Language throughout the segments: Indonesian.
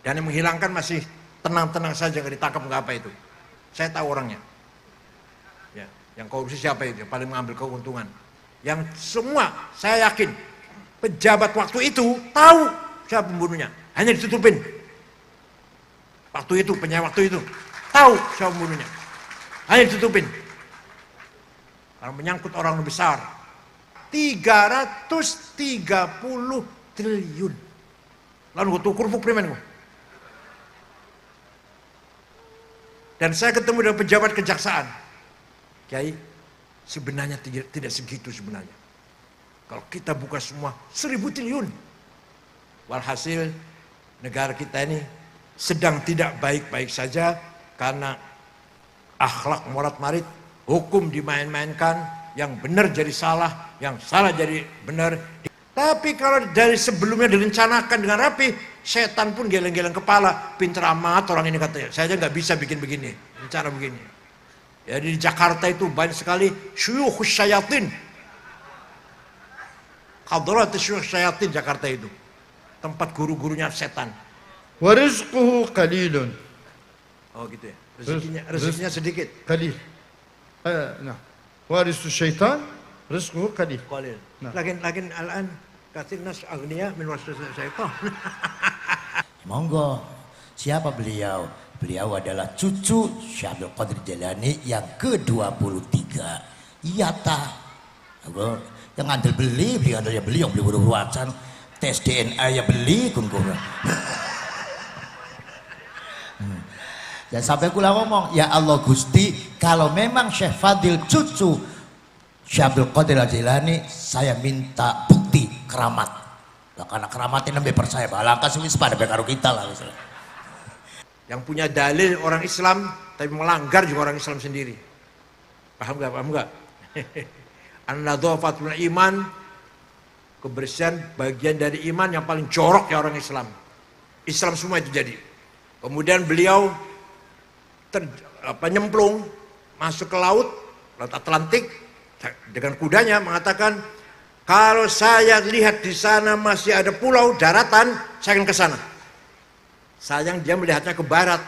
Dan yang menghilangkan masih tenang-tenang saja, nggak ditangkap, nggak apa itu. Saya tahu orangnya. Ya, yang korupsi siapa itu? Yang paling mengambil keuntungan. Yang semua saya yakin pejabat waktu itu tahu siapa pembunuhnya. Hanya ditutupin. Waktu itu, penyewa waktu itu tahu siapa pembunuhnya. Hanya ditutupin. Karena menyangkut orang besar. 330 triliun. Lalu gue tukur primen gue. Dan saya ketemu dengan pejabat kejaksaan. Kiai, sebenarnya tidak segitu sebenarnya. Kalau kita buka semua 1000 triliun. Walhasil negara kita ini sedang tidak baik-baik saja karena akhlak morat marit, hukum dimain-mainkan, yang benar jadi salah, yang salah jadi benar. Tapi kalau dari sebelumnya direncanakan dengan rapi, setan pun geleng-geleng kepala, pinter amat orang ini katanya. Saya aja nggak bisa bikin begini, rencana begini. Jadi di Jakarta itu banyak sekali syuyukhus syayatin. Hadratus syuyukh syayatin Jakarta itu. Tempat guru-gurunya setan. Wa rizquhu qalilun. Oh gitu ya. Rezekinya sedikit. Qalil. Nah. Warisu syaitan rizquhu qalil. Qalil. Lakin al-an katsir nas aghniya min waswas syaitan. Monggo. Siapa beliau? Beliau adalah cucu Syekh Abdul Qadir Jailani yang ke-23. Iya tah. Yang andel beli yang beli wacan. Tes DNA ya beli kungkung. Dan sampai kula ngomong, ya Allah Gusti, kalau memang Syekh Fadil cucu Syekh Abdul Qadir Jailani, saya minta bukti keramat. Lah karena keramatnya nembe percaya, balangka sing wis pada karo kita lah misalnya. Yang punya dalil orang Islam tapi melanggar juga orang Islam sendiri. Paham enggak? An-nadhafatul iman, kebersihan bagian dari iman yang paling jorok ya orang Islam. Islam semua itu jadi. Kemudian beliau nyemplung masuk ke laut Atlantik dengan kudanya mengatakan, kalau saya lihat di sana masih ada pulau daratan, saya akan ke sana. Sayang dia melihatnya ke barat,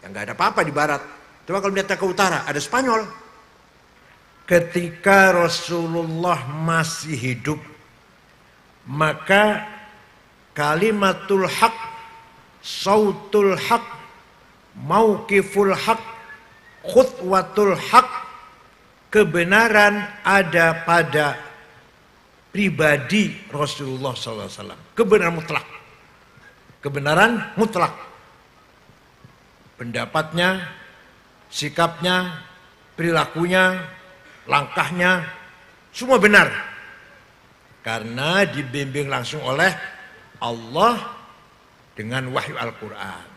yang nggak ada apa-apa di barat. Coba kalau melihatnya ke utara, ada Spanyol. Ketika Rasulullah masih hidup, maka kalimatul haq, sautul haq, mauqiful haq, khutwatul haq, kebenaran ada pada pribadi Rasulullah SAW. Kebenaran mutlak. Kebenaran mutlak. Pendapatnya, sikapnya, perilakunya, langkahnya, semua benar. Karena dibimbing langsung oleh Allah dengan wahyu Al-Quran.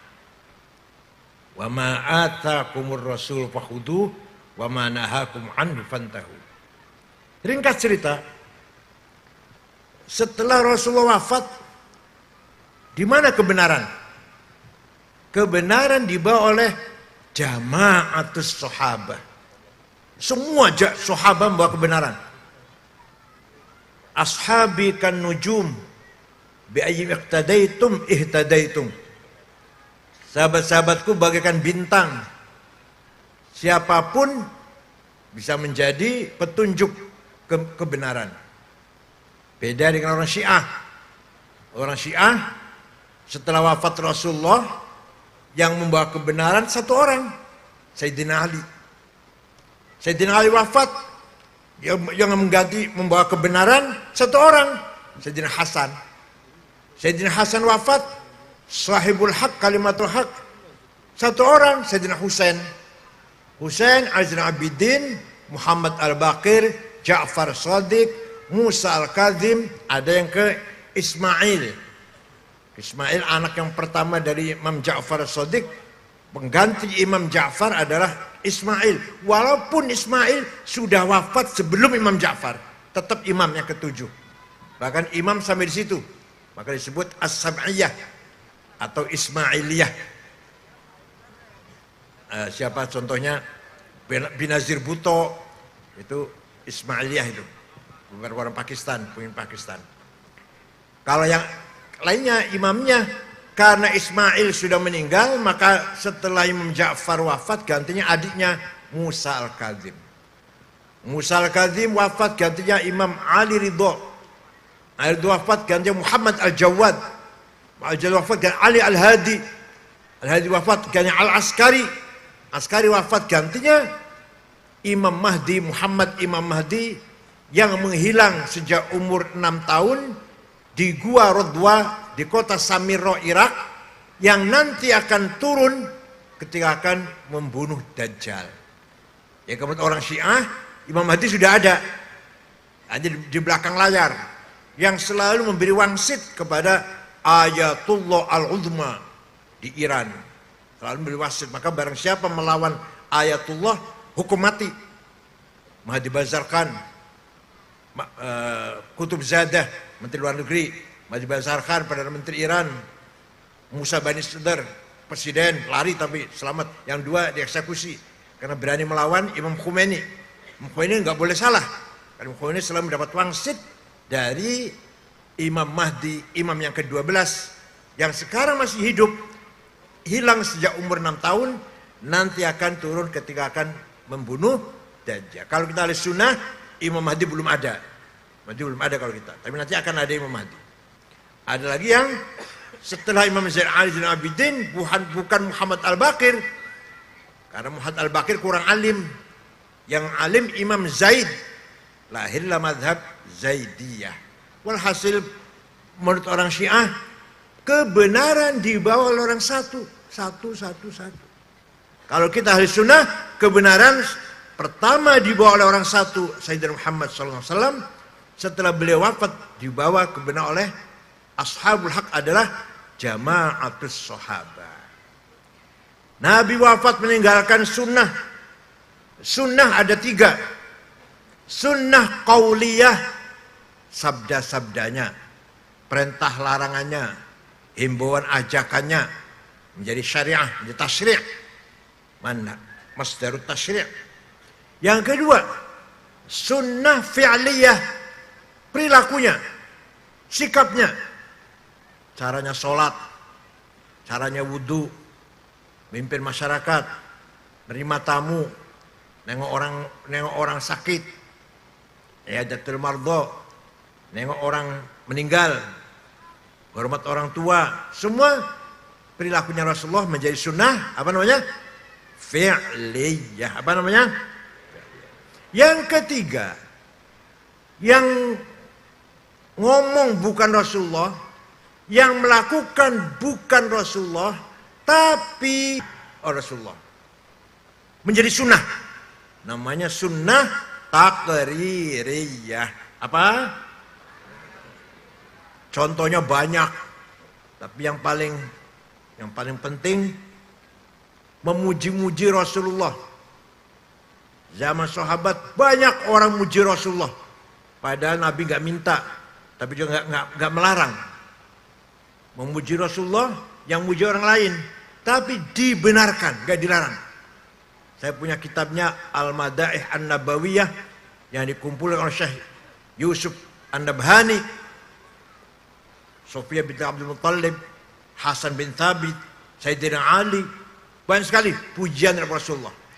Wa ma atakumur rasul fakhuduh wa ma nahakum anhu fantahu. Ringkas cerita, setelah Rasulullah wafat, di mana kebenaran? Kebenaran dibawa oleh jama'atus sahabah. Semua sahabat membawa kebenaran. Ashabi kan nujum bi ayyi iqtadaitum ihtadaitum. Sahabat-sahabatku bagaikan bintang. Siapapun bisa menjadi petunjuk kebenaran. Beda dengan orang Syiah. Orang Syiah setelah wafat Rasulullah yang membawa kebenaran satu orang, Sayyidina Ali. Sayyidina Ali wafat, yang mengganti membawa kebenaran satu orang, Sayyidina Hasan. Sayyidina Hasan wafat, sahibul haq, kalimatul haq, satu orang, Sayyidina Husain. Husain, Aizin Abidin, Muhammad Al-Baqir, Ja'far Shadiq, Musa Al-Kazim, ada yang ke Ismail. Ismail anak yang pertama dari Imam Ja'far Shadiq, pengganti Imam Ja'far adalah Ismail. Walaupun Ismail sudah wafat sebelum Imam Ja'far, tetap imam yang ketujuh. Bahkan imam sampai di situ, maka disebut As-Sab'iyah atau Ismailiyah. Siapa contohnya? Benazir Bhutto, itu Ismailiyah itu. Bukan orang Pakistan, pemimpin Pakistan. Kalau yang lainnya imamnya karena Ismail sudah meninggal, maka setelah Imam Ja'far wafat gantinya adiknya Musa Al-Kadzim. Musa Al-Kadzim wafat gantinya Imam Ali Ridho. Ali Ridho wafat gantinya Muhammad Al-Jawad. Al-Jawad wafat gantinya Ali Al-Hadi. Al-Hadi wafat gantinya Al-Askari. Askari wafat gantinya Imam Mahdi, Muhammad Imam Mahdi, yang menghilang sejak umur 6 tahun di Gua Rodwa di kota Samirra, Irak, yang nanti akan turun ketika akan membunuh Dajjal. Ya, kemudian orang Syiah, Imam Mahdi sudah ada di belakang layar, yang selalu memberi wangsit kepada Ayatullah Al-Uzma di Iran. Selalu memberi wangsit, maka barang siapa melawan Ayatullah, hukum mati. Mahdi Bazar Khan, Kutub Zadah, Menteri Luar Negeri, Mahdi Bazar Khan, Perdana Menteri Iran, Musa Bani Sadr, Presiden, lari tapi selamat. Yang dua dieksekusi karena berani melawan Imam Khomeini. Imam Khomeini nggak boleh salah. Karena Imam Khomeini selalu mendapat wangsit dari Imam Mahdi, imam yang ke-12, yang sekarang masih hidup, hilang sejak umur 6 tahun, nanti akan turun ketika akan membunuh Dajjal. Kalau kita ahli sunnah, Imam Mahdi belum ada. Mahdi belum ada kalau kita. Tapi nanti akan ada Imam Mahdi. Ada lagi yang setelah Imam Zain Ali Zainal Abidin, bukan Muhammad Al-Baqir. Karena Muhammad Al-Baqir kurang alim. Yang alim Imam Zaid. Lahirlah madhab Zaidiyah. Walhasil menurut orang Syiah, kebenaran dibawa oleh orang satu. Kalau kita ahli sunnah, kebenaran pertama dibawa oleh orang satu, Sayyidina Muhammad SAW. Setelah beliau wafat, dibawa kebenaran oleh ashabul haq adalah jama'atus sahabah. Nabi wafat meninggalkan sunnah. Sunnah ada 3. Sunnah qauliyah, sabda-sabdanya, perintah larangannya, himbauan ajakannya menjadi syariah, menjadi tasyri'. Mana masdarut tasyri'. Yang kedua, sunnah fi'liyah, perilakunya, sikapnya, caranya sholat, caranya wudhu, mimpin masyarakat, menerima tamu, nengok orang sakit, i'adatul mardha, nengok orang meninggal, hormat orang tua, semua perilakunya Rasulullah menjadi sunnah, apa namanya? Fi'liyah. Apa namanya? Yang ketiga, yang ngomong bukan Rasulullah, yang melakukan bukan Rasulullah, tapi Rasulullah, menjadi sunnah. Namanya sunnah taqririyah. Apa? Contohnya banyak, tapi yang paling penting memuji-muji Rasulullah. Zaman sahabat banyak orang muji Rasulullah, padahal Nabi nggak minta, tapi juga nggak melarang. Memuji Rasulullah, yang muji orang lain, tapi dibenarkan, nggak dilarang. Saya punya kitabnya Al-Madaih An-Nabawiyah yang dikumpulkan oleh Syekh Yusuf An-Nabhani, Sofia binti Abdul Muttalib, Hasan bin Thabit, Sayyidina Ali, banyak sekali pujian dari Rasulullah.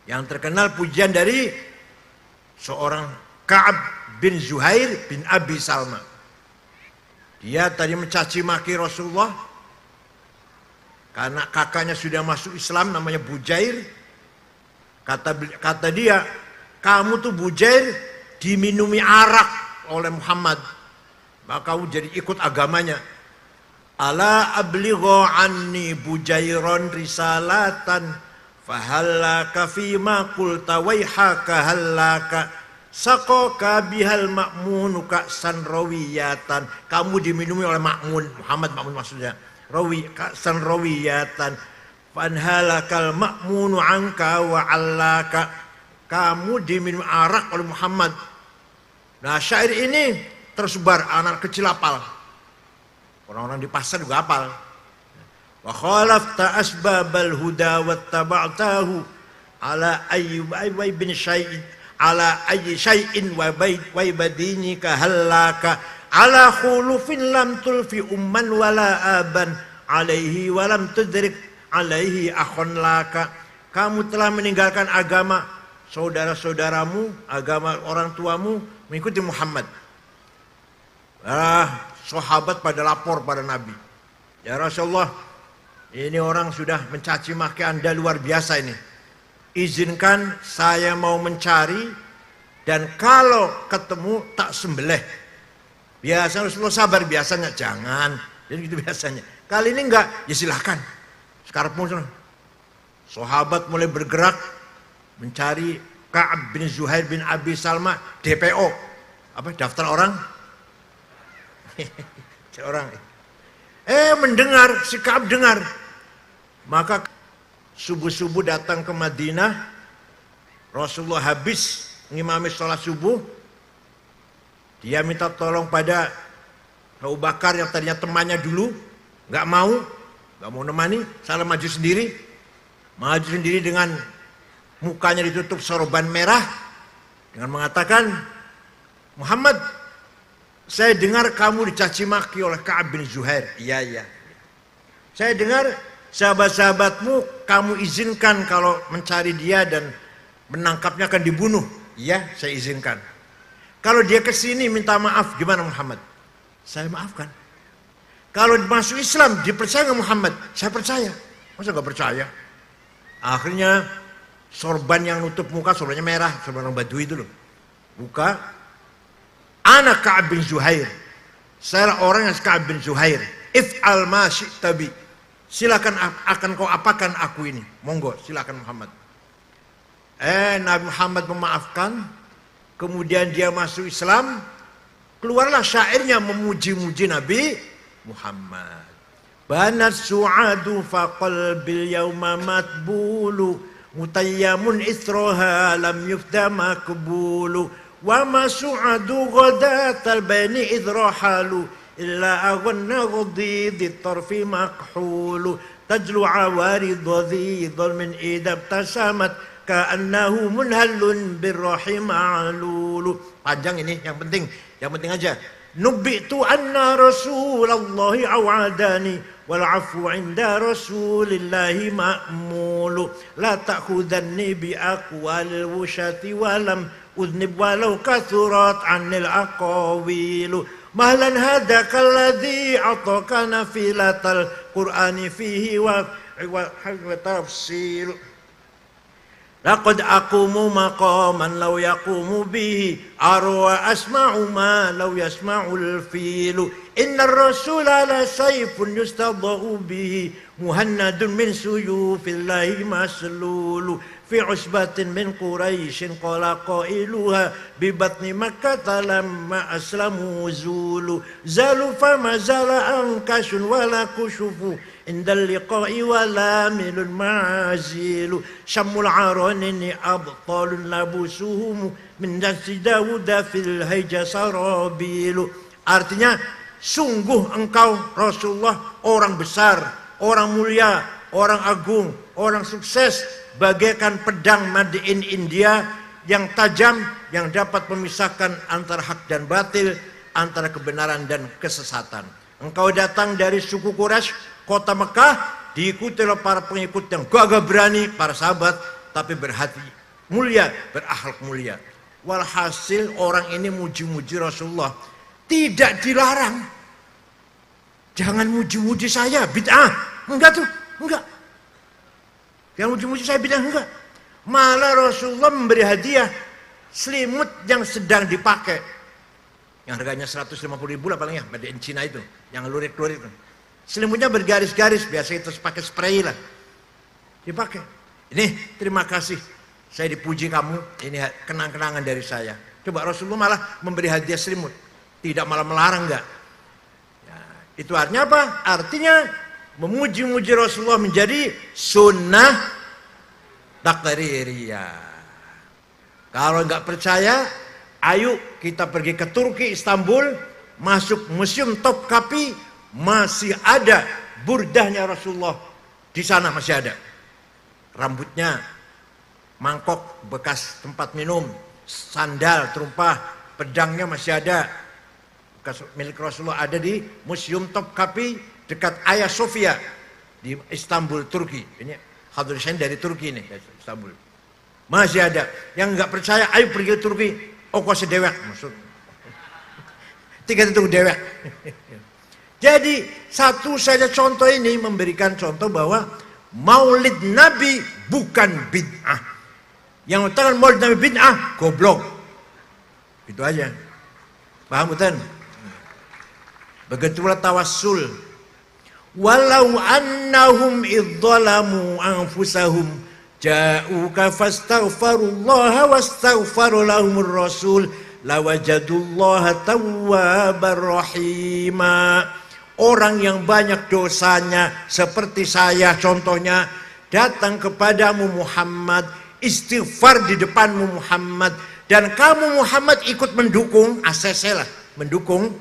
Yang terkenal pujian dari seorang Ka'ab bin Zuhair bin Abi Salma. Dia tadi mencaci maki Rasulullah karena kakaknya sudah masuk Islam, namanya Bujair. Kata dia, kamu tuh Bujair diminumi arak oleh Muhammad, maka kamu jadi ikut agamanya. Ala abligho anni Bujairon risalatan fahallaka fima qulta waihaka hallaka sakoka bihal ma'munuka sanrawiyatan. Kamu diminumi oleh Ma'mun, Muhammad Ma'mun maksudnya, rawi sanrawiyatan fanhalakal ma'munu anka wa allaka. Kamu diminum arak oleh Muhammad. Nah, syair ini tersebar, anak kecil hafal, orang-orang di pasar juga hafal. Wa khalafta asbabal huda wattaba'tahu ala ayyi bin syai'in ala ayyi syai'in wa badini ka halaka ala khulufin lam tulfi umman wala aban alaihi wa lam tudrik alaihi akhun laka. Kamu telah meninggalkan agama saudara-saudaramu, agama orang tuamu, mengikuti Muhammad. Sahabat pada lapor pada Nabi, ya Rasulullah, ini orang sudah mencaci maki Anda luar biasa ini. Izinkan saya mau mencari, dan kalau ketemu tak sembelih. Biasa Rasulullah sabar, biasanya jangan. Jadi gitu biasanya. Kali ini enggak, ya silahkan. Sekarang sahabat mulai bergerak mencari Ka'ab bin Zuhair bin Abi Salma, DPO. Apa? Daftar orang? Orang. Mendengar, si Ka'ab dengar. Maka subuh-subuh datang ke Madinah. Rasulullah habis ngimami sholat subuh. Dia minta tolong pada Abu Bakar yang tadinya temannya dulu, nggak mau nemani, salah maju sendiri dengan mukanya ditutup sorban merah, dengan mengatakan, Muhammad, saya dengar kamu dicaci maki oleh Ka'ab bin Zuhair. Iya. Saya dengar sahabat-sahabatmu kamu izinkan kalau mencari dia dan menangkapnya akan dibunuh. Iya, saya izinkan. Kalau dia kesini minta maaf, gimana Muhammad? Saya maafkan. Kalau masuk Islam, dipercaya nggak Muhammad? Saya percaya. Masa nggak percaya? Akhirnya sorban yang nutup muka, sorbannya merah, sorban orang Badui itu loh. Buka. Anak Ka'ab bin Zuhair. Saya orang yang Ka'ab bin Zuhair. If'al ma syi'ta bi. Silakan akan kau apakan aku ini. Monggo, silakan Muhammad. Nabi Muhammad memaafkan. Kemudian dia masuk Islam, keluarlah syairnya memuji-muji Nabi Muhammad. Banat su'adu faqalbil yawma matbulu mutayyamun isroha lam yufda makbulu wa ma su'adu ghadatal baini idrahalu illa aghanna ghadidi tarfi makhulu tajlu awari dhadhidhal min idab tasamat ka'annahu munhallun birrahim ma'lulu. Panjang ini, yang penting aja. Nubitu anna rasulallahi awadani wal afu inda rasulillahi ma'mulu la ta'khudanni bi aqwalil wushati walam udnib walau kathurat anil aqawilu mahlan hadaka alladhi ataka nafilatal qur'ani fihi wa tafsil. Laqad aqumu maqaman law yaqumu bihi arwa asma'u ma law yasma'ul filu innar rasula la sayfun yustadau bihi muhannadun min suyufillahi maslulu fi usbatin min quraishin qala qailuha bi batni makkah lamma aslamu zulu zalu fama zala ankashun wala kushufu indal liqa'i wala milun ma'azilu syamul aranini abtalun labusuhum min nasi dawuda fil hayja sarabilu. Artinya, sungguh engkau Rasulullah orang besar, orang mulia, orang agung, orang sukses, bagaikan pedang made in India yang tajam, yang dapat memisahkan antara hak dan batil, antara kebenaran dan kesesatan. Engkau datang dari suku Quraisy, kota Mekah, diikuti oleh para pengikut yang gagah berani, para sahabat, tapi berhati mulia, berakhlak mulia. Walhasil orang ini muji-muji Rasulullah. Tidak dilarang. Jangan muji-muji saya, bid'ah. Enggak tuh, enggak. Jangan muji-muji saya, bid'ah, enggak. Malah Rasulullah memberi hadiah selimut yang sedang dipakai. Yang harganya 150.000 lah paling ya, made in Cina itu. Yang lurik-lurik. Selimutnya bergaris-garis, biasa itu pakai spray lah. Dipakai. Ini terima kasih. Saya dipuji kamu, ini kenang-kenangan dari saya. Coba Rasulullah malah memberi hadiah selimut. Tidak malah melarang, enggak. Ya, itu artinya apa? Artinya memuji-muji Rasulullah menjadi sunnah takririyah. Kalau enggak percaya, ayo kita pergi ke Turki, Istanbul, masuk Museum Topkapi, masih ada burdahnya Rasulullah. Di sana masih ada. Rambutnya, mangkok bekas tempat minum, sandal, terumpah, pedangnya masih ada. Bekas milik Rasulullah ada di Museum Topkapi dekat Hagia Sophia di Istanbul, Turki. Ini Hadir Hussein dari Turki ini, Istanbul. Masih ada yang nggak percaya, ayo pergi ke Turki. Oh, kau sedewek maksud. Tiga itu dewek. Jadi satu saja contoh ini memberikan contoh bahwa Maulid Nabi bukan bid'ah. Yang mengatakan Maulid Nabi bid'ah, goblok. Itu aja. Paham bukan? Begitulah tawassul. Walau annahum idzalamu anfusahum ja'uka fastaghfirullaha wastaghfara lahumur rasul lawajadullaha tawwabar rahima. Orang yang banyak dosanya seperti saya contohnya datang kepadamu Muhammad, istighfar di depanmu Muhammad, dan kamu Muhammad ikut mendukung, lah, mendukung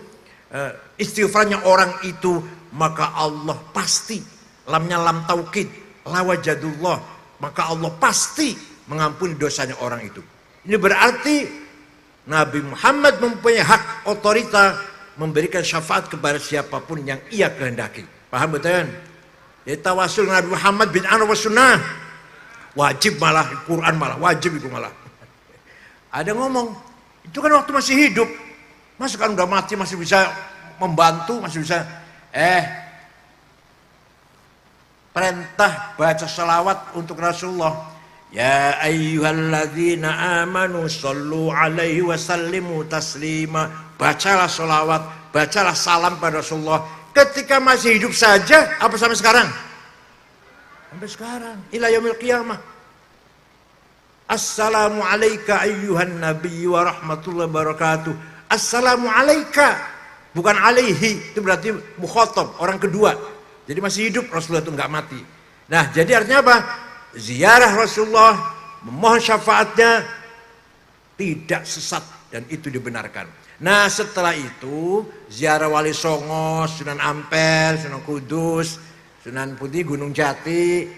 istighfarnya orang itu, maka Allah pasti, lamnya lam taukid, lawajadullah, maka Allah pasti mengampuni dosanya orang itu. Ini berarti Nabi Muhammad mempunyai hak otorita memberikan syafaat kepada siapapun yang ia kehendaki. Paham betul? Jadi tawasul Nabi Muhammad bin Anwar sunnah wajib, malah Quran malah wajib itu malah. Ada ngomong itu kan waktu masih hidup, masa kan udah mati masih bisa membantu, masih bisa perintah baca salawat untuk Rasulullah. Ya ayyuhalladzina amanu sallu alaihi wasallimu taslima. Bacalah salawat, bacalah salam pada Rasulullah ketika masih hidup saja, apa sampai sekarang? Sampai sekarang, ila yaumil qiyamah. Assalamu alayka ayyuhan nabi wa rahmatullahi wabarakatuh. Assalamu alayka, bukan alaihi, itu berarti mukhatab, orang kedua. Jadi masih hidup, Rasulullah itu enggak mati. Nah, jadi artinya apa? Ziarah Rasulullah, memohon syafaatnya tidak sesat dan itu dibenarkan. Nah, setelah itu ziarah Wali Songo, Sunan Ampel, Sunan Kudus, Sunan Putih, Gunung Jati,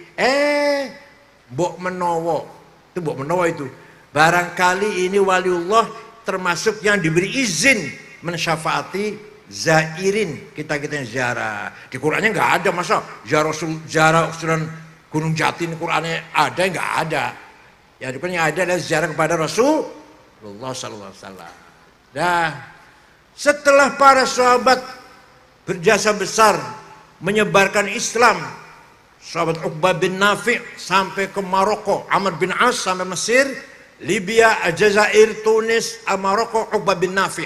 Mbok Menowo. Itu Mbok Menowo itu. Barangkali ini waliullah termasuk yang diberi izin mensyafaati zairin, kita-kita yang ziarah. Di Qur'annya nggak ada, masa ziarah Sunan Gunung Jati ini Qur'annya ada, nggak ada. Yang ada adalah ziarah kepada Rasulullah sallallahu alaihi wasallam. Nah, setelah para sahabat berjasa besar menyebarkan Islam, sahabat Uqbah bin Nafi' sampai ke Maroko, Amr bin As sampai Mesir, Libya, Aljazair, Tunis, Maroko, Uqbah bin Nafi'.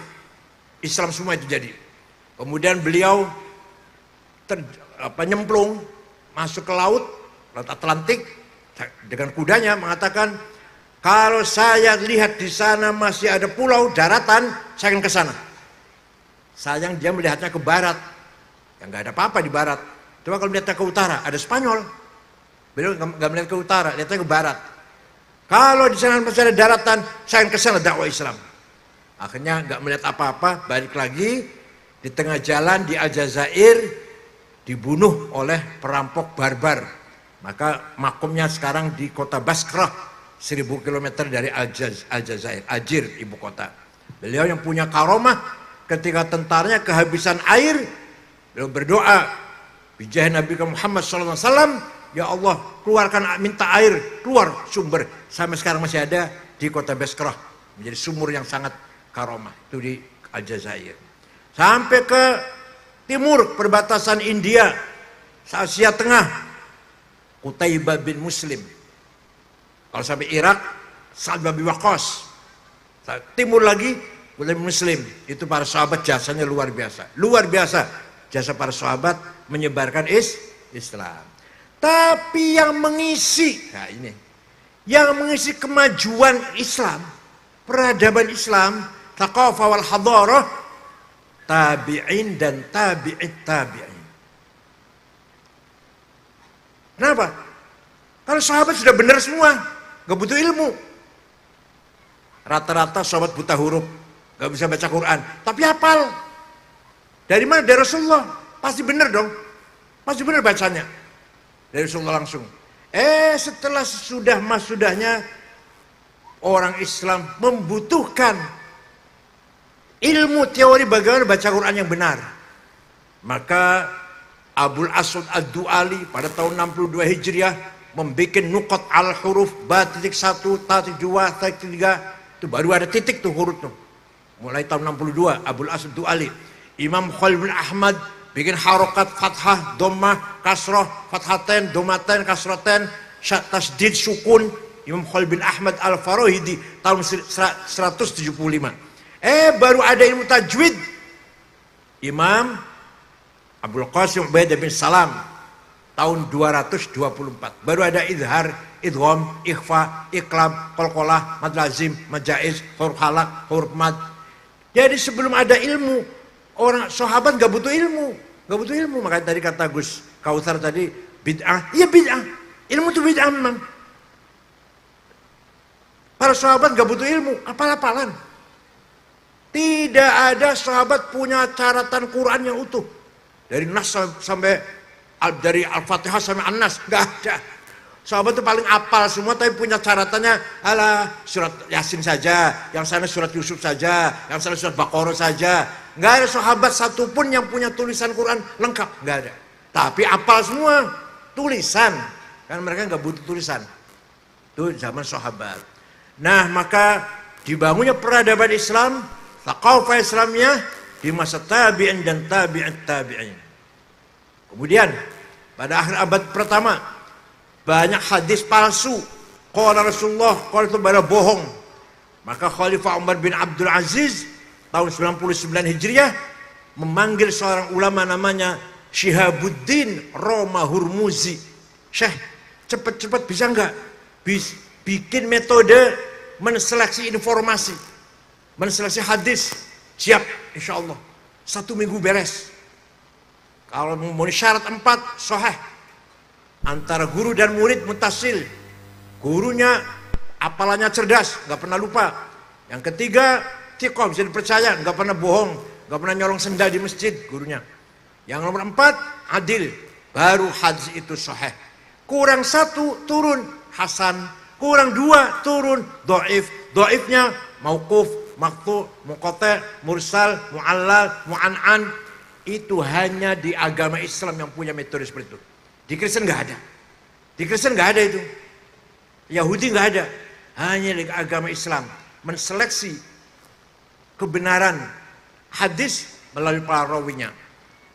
Islam semua itu jadi. Kemudian beliau nyemplung masuk ke laut Atlantik dengan kudanya, mengatakan, kalau saya lihat di sana masih ada pulau daratan, saya akan ke sana. Sayang dia melihatnya ke barat, yang nggak ada apa-apa di barat. Coba kalau melihatnya ke utara, ada Spanyol. Beliau nggak melihat ke utara, lihatnya ke barat. Kalau di sana masih ada daratan, saya akan ke sana dakwah Islam. Akhirnya nggak melihat apa-apa, balik lagi di tengah jalan di Aljazair dibunuh oleh perampok barbar. Maka makomnya sekarang di kota Basrah. 1000 km dari Aljazair, Algier ibu kota. Beliau yang punya karomah ketika tentaranya kehabisan air, beliau berdoa, bijah Nabi Muhammad SAW, ya Allah keluarkan, minta air, keluar sumber. Sampai sekarang masih ada di kota Basrah, menjadi sumur yang sangat karomah, itu di Aljazair. Sampai ke timur perbatasan India, Asia Tengah, Qutaibah bin Muslim. Kalau sampai Irak, Sa'ad bin Abi Waqqas. Timur lagi, Muslim. Itu para sahabat jasanya luar biasa. Luar biasa jasa para sahabat menyebarkan Islam. Tapi yang mengisi, nah ini, yang mengisi kemajuan Islam, peradaban Islam, thaqafah wal hadarah, tabi'in dan tabi'it tabi'in. Kenapa? Kalau sahabat sudah benar semua, gak butuh ilmu. Rata-rata sahabat buta huruf, gak bisa baca Quran, tapi hafal. Dari mana? Dari Rasulullah. Pasti benar dong. Pasti benar bacanya. Dari Rasulullah langsung. Setelah sudahnya orang Islam membutuhkan ilmu teori bagaimana baca Quran yang benar. Maka Abul Aswad Ad-Du'ali pada tahun 62 Hijriah membuat nuqat al-huruf ba.1, ta.2, ta.3, itu baru ada titik tuh huruf tuh. Mulai tahun 62 Abul Aswad Ad-Du'ali. Imam Khalil bin Ahmad bikin harokat fathah, dhammah, kasrah, fathatain, dhammatain, kasratain, tasdid, sukun. Imam Khalil bin Ahmad Al-Farahidi tahun 175. Baru ada ilmu tajwid. Imam Abdul Qasim Ubaidah bin Salam tahun 224. Baru ada izhar, idgham, ikhfa, iqlab, qalqalah, mad lazim, mad jaiz, huruf halak, huruf mad. Jadi sebelum ada ilmu, orang sahabat nggak butuh ilmu, nggak butuh ilmu. Makanya tadi kata Gus Kautsar tadi bid'ah, iya bid'ah. Ilmu itu bid'ah memang. Para sahabat nggak butuh ilmu, apal-apalan. Tidak ada sahabat punya catatan Quran yang utuh. Dari Nas sampai dari Al-Fatihah sampai An-Nas, nggak ada. Sahabat itu paling apal semua, tapi punya caratannya, ala surat Yasin saja, yang sana surat Yusuf saja, yang sana surat Baqarah saja. Nggak ada sahabat satupun yang punya tulisan Quran lengkap, nggak ada. Tapi apal semua tulisan, kan mereka nggak butuh tulisan. Itu zaman sahabat. Nah, maka dibangunnya peradaban Islam, thaqafah Islamiyah di masa tabi'in dan tabi'in. Kemudian pada akhir abad pertama banyak hadis palsu. Qala Rasulullah, qala itu pada bohong. Maka Khalifah Umar bin Abdul Aziz tahun 99 Hijriah memanggil seorang ulama namanya Syihabuddin Roma Hurmuzi. Syekh, cepat-cepat bisa enggak bikin metode menseleksi informasi, menseleksi hadis. Siap, insya Allah 1 minggu beres. Kalau mau syarat 4 sahih, antara guru dan murid mutasil. Gurunya apalannya cerdas, nggak pernah lupa. Yang ketiga thiqah, bisa dipercaya, nggak pernah bohong, nggak pernah nyolong senda di masjid gurunya. Yang nomor 4 adil, baru hadis itu sahih. Kurang 1 turun hasan, kurang 2 turun dhaif. Dhaifnya mauquf, maqtu, muqata, mursal, mu'allal, mu'an'an. Itu hanya di agama Islam yang punya metode seperti itu. Di Kristen nggak ada. Di Kristen nggak ada itu. Yahudi nggak ada. Hanya di agama Islam menseleksi kebenaran hadis melalui para rawinya.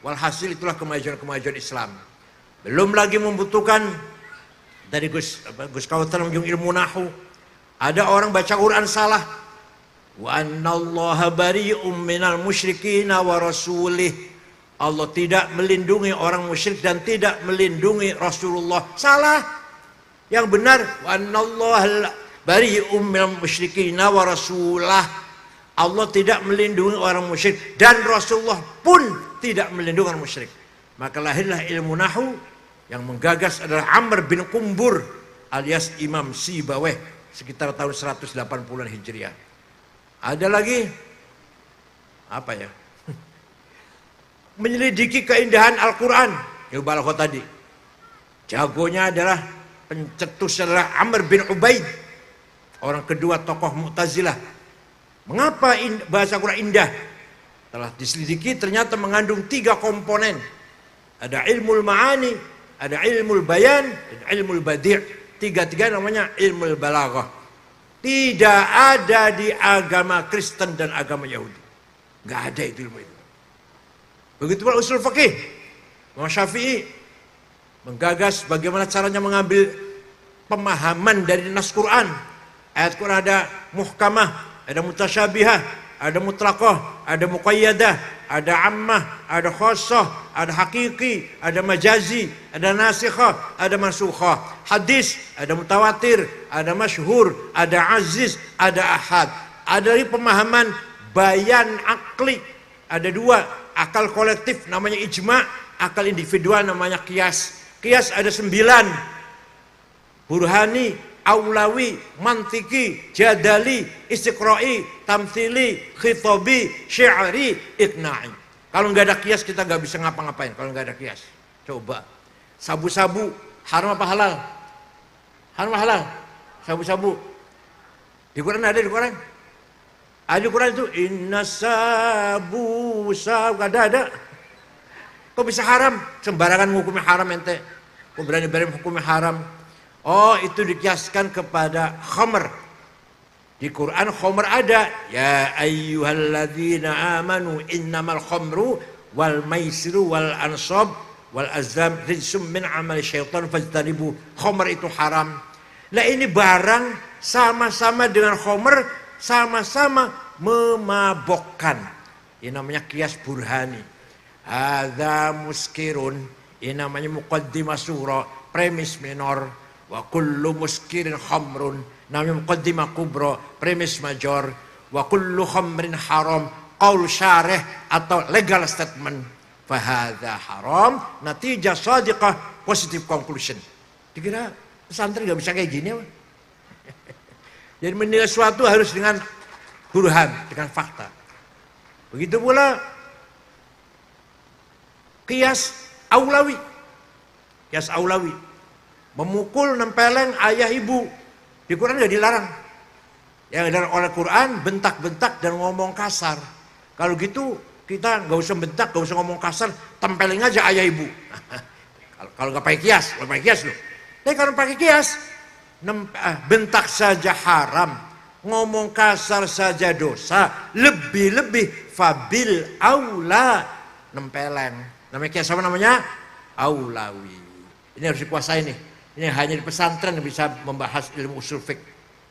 Walhasil itulah kemajuan-kemajuan Islam. Belum lagi membutuhkan dari Gus Kautsar menjung ilmu nahu. Ada orang baca Quran salah. Wa annallaha bari'um minal musyrikin wa rasulih. Allah tidak melindungi orang musyrik dan tidak melindungi Rasulullah. Salah. Yang benar, wa annallaha bari'um minal musyrikin wa rasulah. Allah tidak melindungi orang musyrik dan Rasulullah pun tidak melindungi orang musyrik. Maka lahirlah ilmu nahu yang menggagas adalah Amr bin Qumbur alias Imam Sibawayh sekitar tahun 180-an Hijriah. Ada lagi apa ya? Menyelidiki keindahan Al-Quran. Yang balaghah tadi. Jagonya adalah pencetusnya adalah Amr bin Ubaid. Orang kedua tokoh Mu'tazilah. Mengapa bahasa Quran indah? Telah diselidiki ternyata mengandung 3 komponen. Ada ilmul ma'ani, ada ilmul bayan, dan ilmul badi'. 3 namanya ilmul balaghah. Tidak ada di agama Kristen dan agama Yahudi. Nggak ada itu ilmu itu. Begitu pula usul fikih. Imam Syafi'i menggagas bagaimana caranya mengambil pemahaman dari nas Quran. Ayat Quran ada muhkamah, ada mutasyabihah, ada mutlaqah, ada muqayyadah, ada ammah, ada khassah, ada hakiki, ada majazi, ada nasikhah, ada mansukhah. Hadis ada mutawatir, ada masyhur, ada aziz, ada ahad. Ada dari pemahaman bayan akli. Ada 2, akal kolektif namanya ijma', akal individual namanya qiyas. Qiyas ada 9. Burhani, aulawi, mantiki, jadali, istiqra'i, tamthili, khitabi, syi'ri, iqna'i. Kalau nggak ada qiyas kita nggak bisa ngapa-ngapain kalau nggak ada qiyas. Coba. Sabu-sabu haram apa halal? Haram apa halal? Sabu-sabu. Di Quran ada di Quran? Ada Quran itu inna sabu ada. Kok bisa haram? Sembarangan hukumnya haram ente. Kok berani-berani hukumnya haram? Oh, itu dikiaskan kepada khamr. Di Quran khamr ada. Ya ayyuhalladzina amanu innamal khamru wal maisiru wal ansab wal azlam rijsum min amali syaitan fajtanibu. Khamr itu haram. Lah ini barang sama-sama dengan khamr, sama-sama memabokkan. Ini namanya kias burhani. Hadza muskirun. Ini namanya muqaddimah surah, premis minor. Wa kullu muskirin khamrun, namanya muqaddimah kubra, premis major. Wa kullu khamrin haram, qaul syarih atau legal statement. Fahadha haram, natijah sadiqah, positive conclusion. Dikira pesantren gak bisa kayak gini apa? Jadi menilai sesuatu harus dengan burhan, dengan fakta. Begitu pula qiyas aulawi. Qiyas aulawi. Memukul, nempeleng ayah ibu. Di Quran tidak dilarang. Yang dilarang oleh Quran, bentak-bentak dan ngomong kasar. Kalau gitu, kita nggak usah bentak, nggak usah ngomong kasar, tempeleng aja ayah ibu. Kalau nggak pakai kias, kalau pakai kias loh. Tapi kalau pakai kias, bentak saja haram, ngomong kasar saja dosa, lebih-lebih fabil aula, nempeleng. Namanya kias apa namanya? Aulawi. Ini harus dikuasai nih. Ini hanya di pesantren yang bisa membahas ilmu usul fiqh.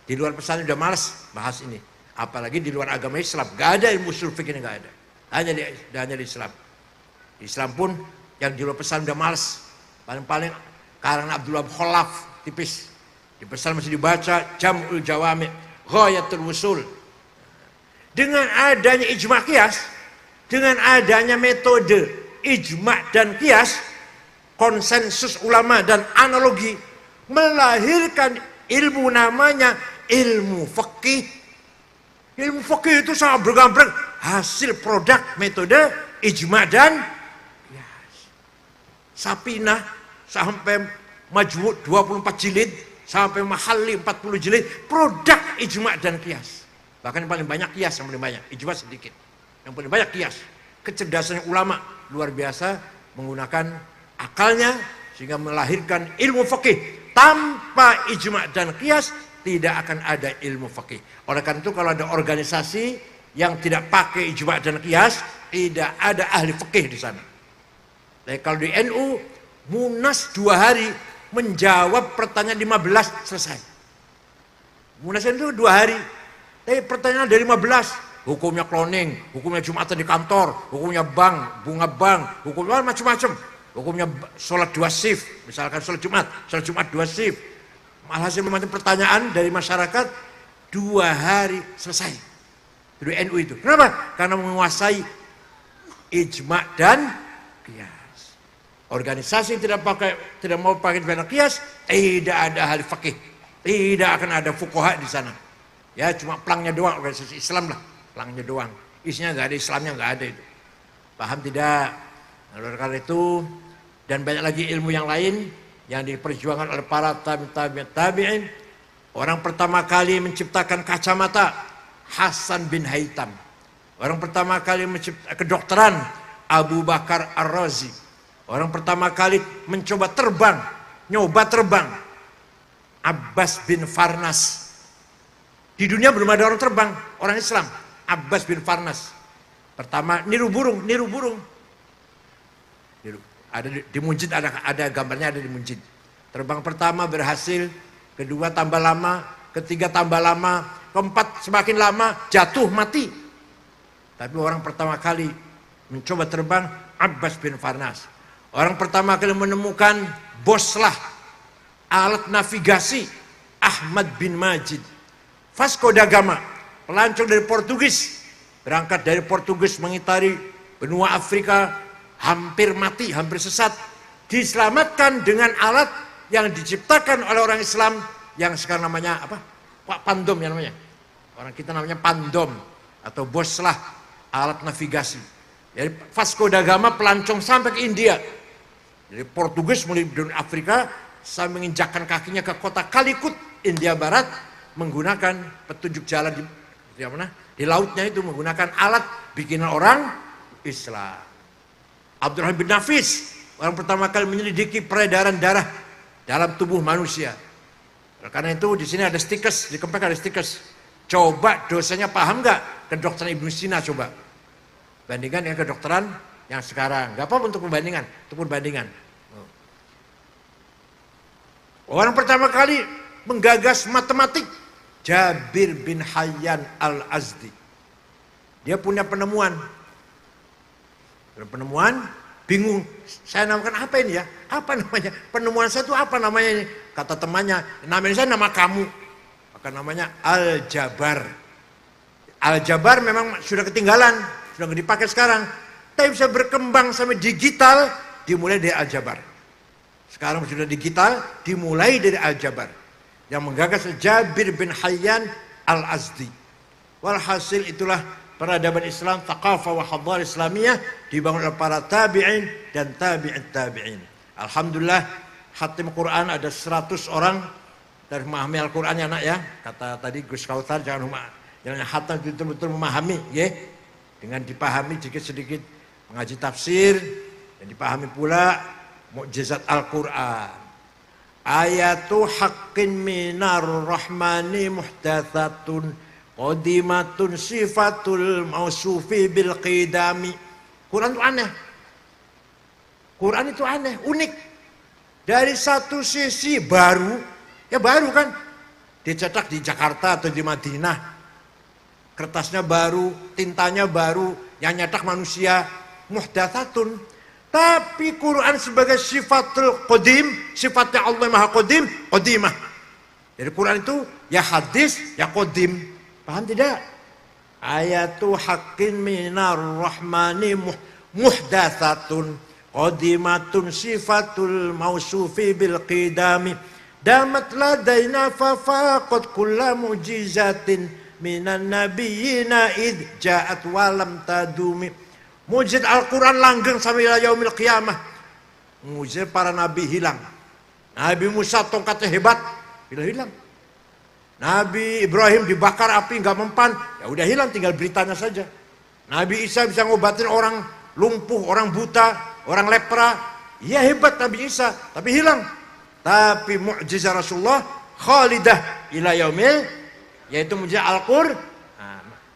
Di luar pesantren udah malas bahas ini. Apalagi di luar agama Islam. Gak ada ilmu usul fiqh ini, gak ada. Hanya di Islam. Di Islam pun yang di luar pesantren udah malas. Paling-paling karangan Abdullah Khalaf tipis. Di pesantren masih dibaca Jam'ul Jawami, Ghayatul Wusul. Dengan adanya ijma' qiyas, dengan adanya metode ijma' dan qiyas, konsensus ulama dan analogi melahirkan ilmu namanya ilmu fikih. Ilmu fikih itu sangat bergambar hasil produk metode ijma' dan qiyas. Sapinah sampai Majmu' 24 jilid sampai Mahalli 40 jilid, produk ijma' dan qiyas. Bahkan yang paling banyak qiyas, yang paling banyak ijma' sedikit. Yang paling banyak qiyas. Kecerdasan ulama luar biasa menggunakan akalnya sehingga melahirkan ilmu fikih. Tanpa ijma' dan qiyas tidak akan ada ilmu fikih. Oleh karena itu kalau ada organisasi yang tidak pakai ijma' dan qiyas, tidak ada ahli fikih di sana. Jadi kalau di NU Munas 2 hari menjawab pertanyaan 15 selesai. Munas itu 2 hari. Tapi pertanyaan dari 15, hukumnya cloning, hukumnya Jumatan di kantor, hukumnya bank, bunga bank, hukumnya macam-macam. Hukumnya sholat 2 shift, misalkan sholat Jumat 2 shift. Alhasil macam pertanyaan dari masyarakat 2 hari selesai. Dari NU itu. Kenapa? Karena menguasai ijma' dan qiyas. Organisasi yang tidak mau pakai ijma' dan qiyas, tidak ada ahli fikih, tidak akan ada fuqaha di sana. Ya cuma pelangnya doang, organisasi Islam lah, pelangnya doang. Isinya nggak ada, Islamnya nggak ada itu. Paham tidak? Oleh karena itu, dan banyak lagi ilmu yang lain yang diperjuangkan oleh para tabi'in. Orang pertama kali menciptakan kacamata, Hasan bin Haytham. Orang pertama kali menciptakan kedokteran, Abu Bakar Ar-Razi. Orang pertama kali mencoba terbang, nyoba terbang, Abbas bin Farnas. Di dunia belum ada orang terbang, orang Islam, Abbas bin Farnas. Pertama niru burung. Ada di Munjid, ada gambarnya, ada di Munjid. Terbang pertama berhasil, kedua tambah lama, ketiga tambah lama, keempat semakin lama jatuh mati. Tapi orang pertama kali mencoba terbang Abbas bin Farnas. Orang pertama kali menemukan boslah, alat navigasi, Ahmad bin Majid. Vasco da Gama, pelancong dari Portugis, berangkat dari Portugis mengitari benua Afrika, hampir mati, hampir sesat, diselamatkan dengan alat yang diciptakan oleh orang Islam yang sekarang namanya apa? Pak Pandom ya namanya. Orang kita namanya Pandom atau boslah, alat navigasi. Jadi Vasco da Gama pelancong sampai ke India. Dari Portugis mulai dari Afrika sampai menginjakkan kakinya ke kota Calicut, India Barat, menggunakan petunjuk jalan di lautnya itu menggunakan alat bikinan orang Islam. Abdurrahman bin Nafis, orang pertama kali menyelidiki peredaran darah dalam tubuh manusia. Karena itu di sini ada stikers, di kempek ada stikers. Coba dosanya paham nggak? Kedokteran Ibnu Sina coba. Bandingkan dengan kedokteran yang sekarang. Nggak apa-apa untuk perbandingan, Orang pertama kali menggagas matematik, Jabir bin Hayyan Al-Azdi. Dia punya penemuan, bingung. Saya namakan apa ini ya? Apa namanya? Penemuan saya itu apa namanya ini? Kata temannya, namanya saya nama kamu. Maka namanya Al-Jabar. Al-Jabar memang sudah ketinggalan, sudah nggak dipakai sekarang. Tapi bisa berkembang sampai digital, dimulai dari Al-Jabar. Sekarang sudah digital, dimulai dari Al-Jabar. Yang menggagas Jabir bin Hayyan Al-Azdi. Walhasil itulah peradaban Islam, thaqafah wa hadar Islamiyah dibangun oleh para tabi'in dan tabi'in. Alhamdulillah, khatim Quran ada 100 orang dari memahami Al-Quran ya nak ya. Kata tadi Gus Kautsar jangan khatam betul-betul memahami ya. Dengan dipahami sedikit-sedikit mengaji tafsir dan dipahami pula mukjizat Al-Quran. Ayatu haqqin minar rahmani muhdatsatun qadimatun sifatul mausufi bil qidami. Quran itu aneh, unik. Dari satu sisi baru, ya baru kan. Dicetak di Jakarta atau di Madinah. Kertasnya baru, tintanya baru, yang nyetak manusia, muhdatsatun. Tapi Quran sebagai sifatul qadim, sifatnya Allah Maha Qadim, qadimah. Jadi Quran itu ya hadis, ya qadim. Paham tidak? Ayatu haqqin minar rahmani muhdatsatun qadimatun sifatul mausufi bil qidami damat ladaina fafaqat kulla mujizatin minan nabiyyina id ja'at walam tadumi. Mujizat Al-Quran langgeng sampai yaumil qiyamah. Mujizat para nabi hilang. Nabi Musa tongkatnya hebat, hilang. Nabi Ibrahim dibakar api nggak mempan, ya udah hilang, tinggal beritanya saja. Nabi Isa bisa ngobatin orang lumpuh, orang buta, orang lepra, iya hebat Nabi Isa, tapi hilang. Tapi mukjizat Rasulullah khalidah ila yaumil, yaitu mujizat Al-Qur'an.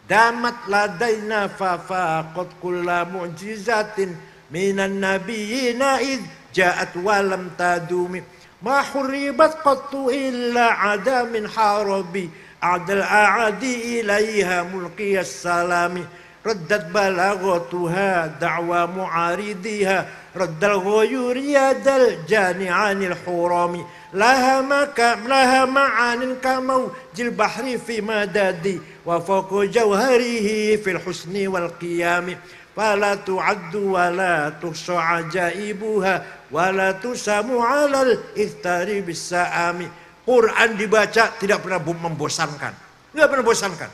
Damat ladaina fafaqat kulla mu'jizatin minan nabiyyina id ja'at walam tadumi ma hurribat qattu illa ada min harabi adal a'adi ilaiha mulqiyas salami raddat balaghatuha da'wa mu'aridiha raddal ghuyuri yadal jani'anil hurami laha ma'anin kamau jil bahri fi madadi wa fawqa jawharihi fil husni wal qiyami fala tu'addu wa la tuhsa ajaibuha wa la tusamu 'alal ikhtari bis sa'ami. Quran dibaca tidak pernah membosankan. Enggak pernah bosankan.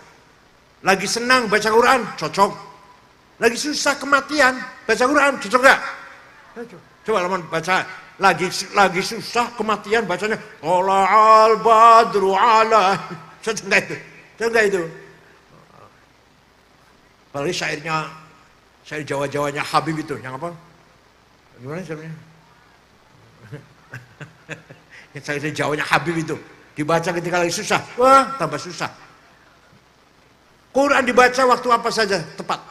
Lagi senang baca Quran cocok. Lagi susah kematian baca Quran cocok enggak? Coba laman baca lagi susah kematian bacanya Tola'al badru ala. Cocok enggak itu? Apalagi syair Jawa-Jawanya Habib itu, yang apa? Gimana syairnya? Syair Jawanya Habib itu dibaca ketika lagi susah, wah tambah susah. Quran dibaca waktu apa saja tepat.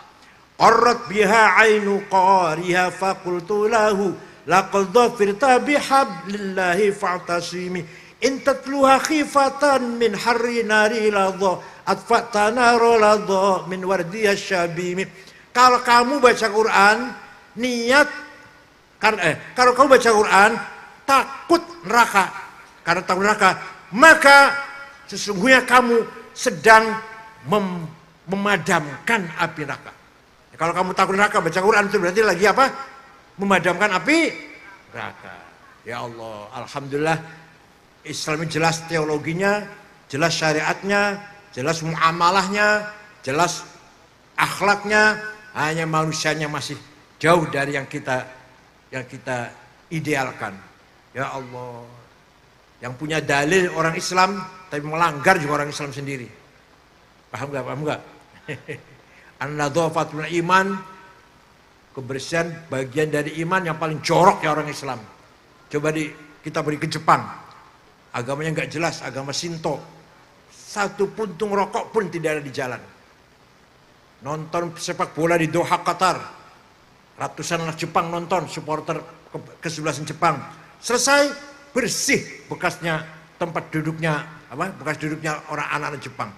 Qarrat biha ainu qariha faqultu lahu laqad dhafirta bihablillahi fa'tasimi in tatluha khifatan min harri nari ladha atfatana roladha min wardiya syabimi. Kalau kamu baca Quran niat kalau kamu baca Quran takut neraka, karena takut neraka maka sesungguhnya kamu sedang memadamkan api neraka. Kalau kamu takut neraka baca Quran itu berarti lagi apa? Memadamkan api neraka. Ya Allah, alhamdulillah Islam jelas teologinya, jelas syariatnya, jelas muamalahnya, jelas akhlaknya. Hanya manusianya masih jauh dari yang kita idealkan. Ya Allah, yang punya dalil orang Islam tapi melanggar juga orang Islam sendiri. Paham nggak? An-nadhafatul iman Kebersihan bagian dari iman yang paling jorok ya orang Islam. Coba kita beri ke Jepang. Agamanya nggak jelas, agama Shinto. Satu puntung rokok pun tidak ada di jalan. Nonton sepak bola di Doha, Qatar. Ratusan anak Jepang nonton, supporter kesebelasan Jepang. Selesai, bersih bekasnya tempat duduknya, bekas duduknya orang anak-anak Jepang.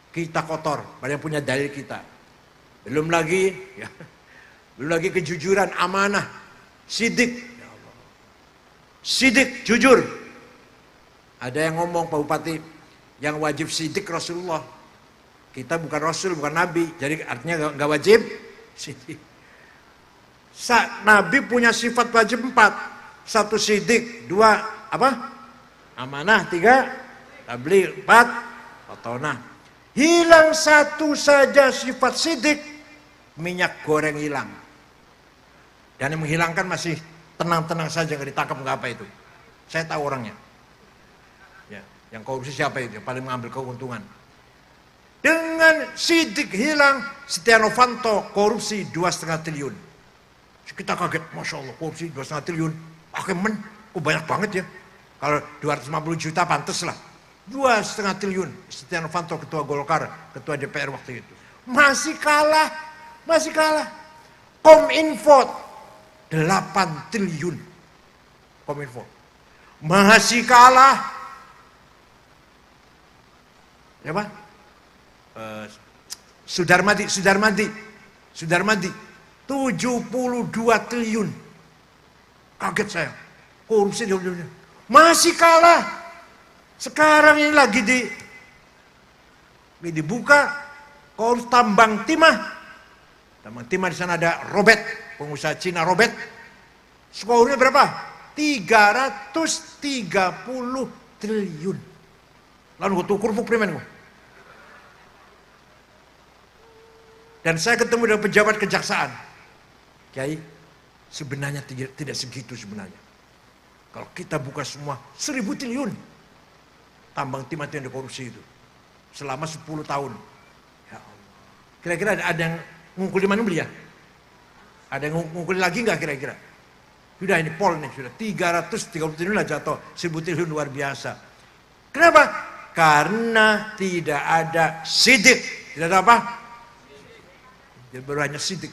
Kita kotor, pada yang punya dalil kita. Belum lagi kejujuran, amanah, sidik. Sidik, jujur. Ada yang ngomong Pak Bupati, yang wajib sidik Rasulullah. Kita bukan Rasul, bukan Nabi, jadi artinya nggak wajib sidik. Nabi punya sifat wajib 4. 1 sidik, 2 amanah, 3 tabligh, 4 fatonah. Hilang 1 saja sifat sidik, minyak goreng hilang. Dan yang menghilangkan masih tenang-tenang saja, nggak ditangkap, nggak apa itu. Saya tahu orangnya. Ya, yang korupsi siapa itu? Yang paling mengambil keuntungan. Dengan sidik hilang, Setia Novanto korupsi 2,5 triliun. Kita kaget, Masya Allah, korupsi 2,5 triliun. Banyak banget ya. Kalau 250 juta pantes lah. 2,5 triliun. Setia Novanto ketua Golkar, ketua DPR waktu itu. Masih kalah. Kominfo 8 triliun. Kominfo. Masih kalah. Ya Pak? Sudarmadi 72 triliun. Kaget saya. Korupsi masih kalah. Sekarang ini lagi dibuka korupsi tambang timah. Tambang timah di sana ada Robert, pengusaha Cina Robert. Skornya berapa? 330 triliun. Lalu gue tukur primen gue. Dan saya ketemu dengan pejabat kejaksaan. Kiai, sebenarnya tidak segitu sebenarnya. Kalau kita buka semua 1.000 triliun. Tambang timah yang dikorupsi itu. Selama 10 tahun. Ya Allah. Kira-kira ada yang ngungkul di mana beli ya? Ada yang ngungkul lagi nggak kira-kira? Sudah ini pol nih, sudah 330 triliun lah jatuh. 1.000 triliun luar biasa. Kenapa? Karena tidak ada sidik. Tidak ada apa? Jadi baru hanya sidik.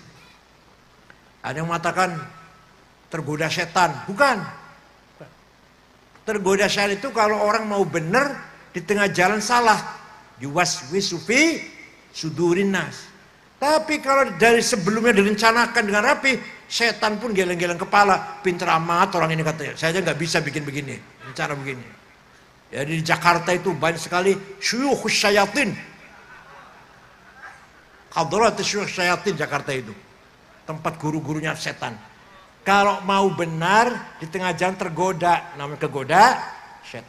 Ada yang mengatakan tergoda setan. Bukan. Tergoda setan itu kalau orang mau benar di tengah jalan salah. Yuwaswisu fi sudurin nas. Tapi kalau dari sebelumnya direncanakan dengan rapi, setan pun geleng-geleng kepala. Pinter amat orang ini katanya. Saya aja nggak bisa bikin begini. Rencana begini. Jadi di Jakarta itu banyak sekali syuyukhus syayatin. Hadrat syayatin Jakarta itu. Tempat guru-gurunya setan. Kalau mau benar di tengah jalan tergoda, namanya kegoda,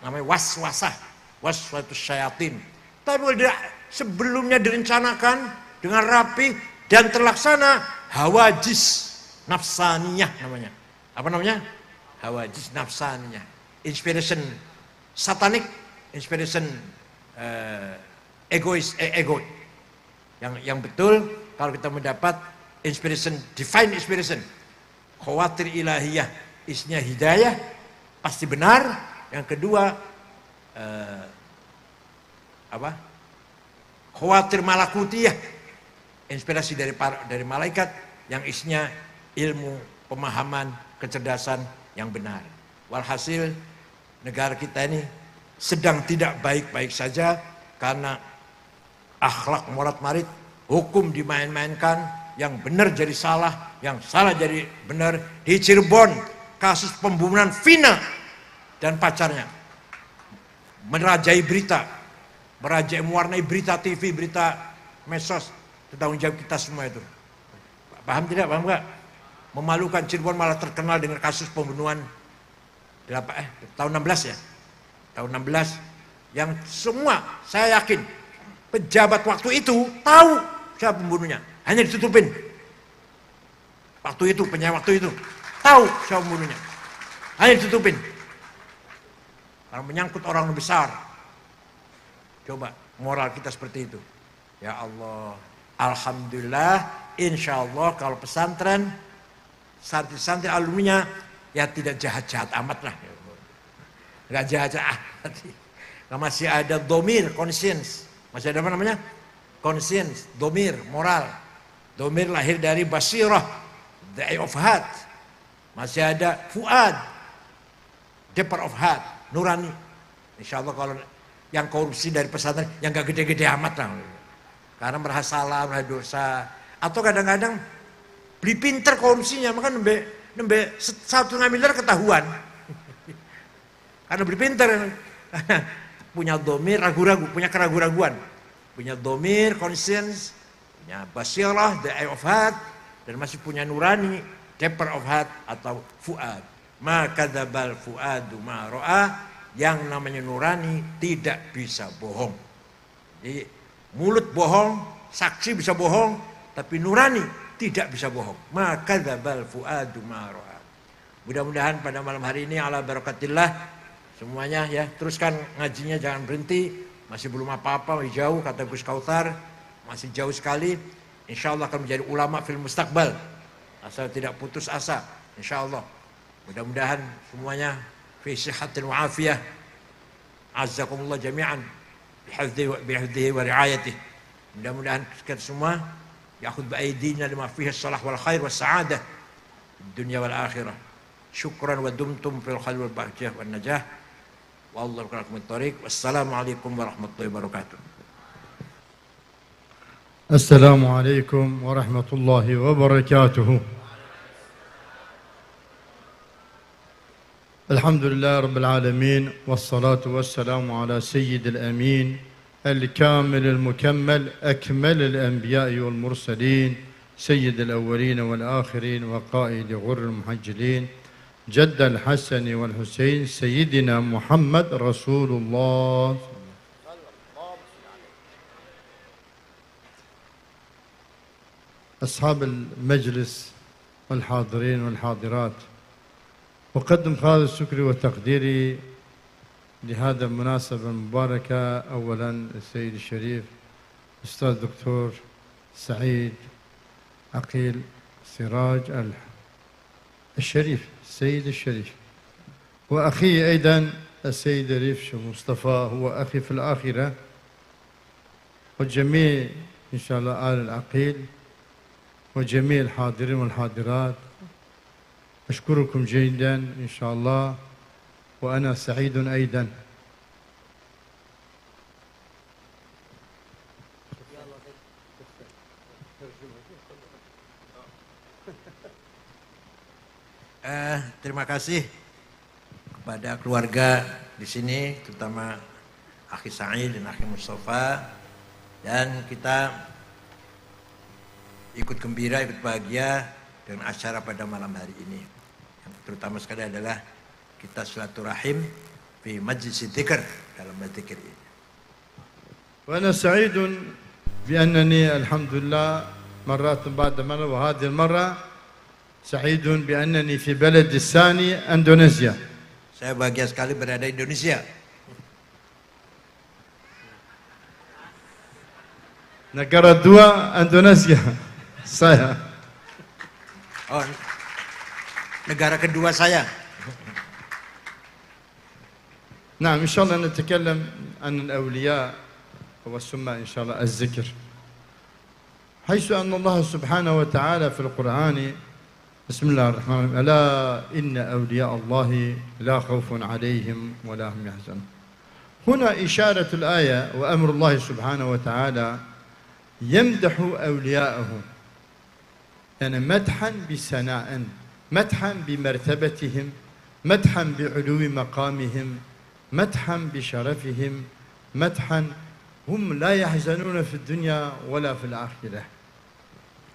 namanya waswasah. Waswatus syayatin. Tapi kalau sebelumnya direncanakan dengan rapi dan terlaksana, hawajis nafsaniyah namanya. Apa namanya? Hawajis nafsaniyah. Inspiration satanik, inspiration egois, ego. Yang betul kalau kita mendapat inspiration, divine inspiration, khawatir ilahiyah, isinya hidayah, pasti benar. Yang kedua khawatir malakutiyah, inspirasi dari malaikat yang isinya ilmu, pemahaman, kecerdasan yang benar. Walhasil negara kita ini sedang tidak baik-baik saja karena akhlak morat marit, hukum dimain-mainkan, yang benar jadi salah, yang salah jadi benar. Di Cirebon, kasus pembunuhan Vina dan pacarnya merajai berita, mewarnai berita TV, berita medsos. Tanggung jawab kita semua itu. Paham tidak? Paham enggak? Memalukan. Cirebon malah terkenal dengan kasus pembunuhan tahun 16 ya. Tahun 16 yang semua saya yakin pejabat waktu itu tahu siapa pembunuhnya, hanya ditutupin. Waktu itu, penyiar waktu itu tahu siapa pembunuhnya, hanya ditutupin. Kalau menyangkut orang besar, coba moral kita seperti itu. Ya Allah, alhamdulillah, insya Allah kalau pesantren santri-santri alumninya ya tidak jahat-jahat amat lah. Nggak jahat-jahat amat. Nah, masih ada domir, conscience. Masih ada apa namanya? Conscience, domir, moral. Domir lahir dari basirah, the eye of heart. Masih ada fuad, depth of heart, nurani. Insya Allah kalau yang korupsi dari pesantren yang gak gede-gede amat lah. Karena merasa salah, merasa dosa. Atau kadang-kadang beli pinter korupsinya, maka nembe 1,5 miliar ketahuan. Karena beli pinter. Punya domir, ragu-ragu, punya keraguan-raguan. Punya domir, conscience, punya basirah, the eye of heart, dan masih punya nurani, depth of heart atau fuad. Maka dzabal fuadu ma ra'a, yang namanya nurani tidak bisa bohong. Jadi mulut bohong, saksi bisa bohong, tapi nurani tidak bisa bohong. Maka dzabal fuadu ma ra'a. Mudah-mudahan pada malam hari ini ala barakatillah semuanya ya, teruskan ngajinya, jangan berhenti. Masih belum apa-apa, masih jauh, kata Gus Kautsar, masih jauh sekali. Insya Allah akan menjadi ulama fil mustaqbal, asal tidak putus asa. Insya Allah. Mudah-mudahan semuanya fi sihatin wa afiyah. Azzakumullah jami'an bihifdzihi wa riayatih. Mudah-mudahan kita semua ya'khudh bi'aydina lima fihi as-salah wal khair was sa'adah dunya wal akhirah. Syukran wa dumtum fil khair wal bahjah wan najah. Wallahu a'lam bishawab. Wassalamualaikum warahmatullahi wabarakatuh. Assalamualaikum warahmatullahi wabarakatuh. Alhamdulillah Rabbil Alamin. Wassalatu wassalamu ala Sayyidil Amin الكامل المكمل أكمل الأنبياء والمرسلين سيد الأولين والآخرين وقائد غر المحجلين جد الحسن والحسين سيدنا محمد رسول الله. أصحاب المجلس والحاضرين والحاضرات، أقدم خالص شكري وتقديري لهذا المناسبة المباركة. أولا السيد الشريف أستاذ دكتور سعيد عقيل سراج الشريف، السيد الشريف، وأخي أيضا السيد ريف مصطفى هو أخي في الآخرة، وجميع إن شاء الله آل العقيل وجميع الحاضرين والحاضرات. أشكركم جيدا إن شاء الله وأنا سعيد أيضا. Terima kasih kepada keluarga di sini, terutama Akhi Sa'id dan Akhi Mustafa, dan kita ikut gembira, ikut bahagia dengan acara pada malam hari ini. Yang terutama sekali adalah kita silaturahim fi majlis dzikr, dalam majlis dzikir ini. وأنا سعيد بأنني الحمد لله مرات بعد مرة، وهذه المرة سعيد بأنني في بلد الثاني إندونيسيا. Saya bahagia sekali berada di Indonesia. Negara dua Indonesia. Saya. Oh, negara kedua saya. نعم إن شاء الله نتكلم عن الأولياء والسمى إن شاء الله الذكر، حيث أن الله سبحانه وتعالى في القرآن بسم الله الرحمن الرحيم ألا إن أولياء الله لا خوف عليهم ولا هم يحزنون. هنا إشارة الآية وأمر الله سبحانه وتعالى يمدح أولياءه، يعني مدحا بثناء، مدحا بمرتبتهم، مدحا بعلو مقامهم، مدحا بشرفهم، مدحا هم لا يحزنون في الدنيا ولا في الآخرة.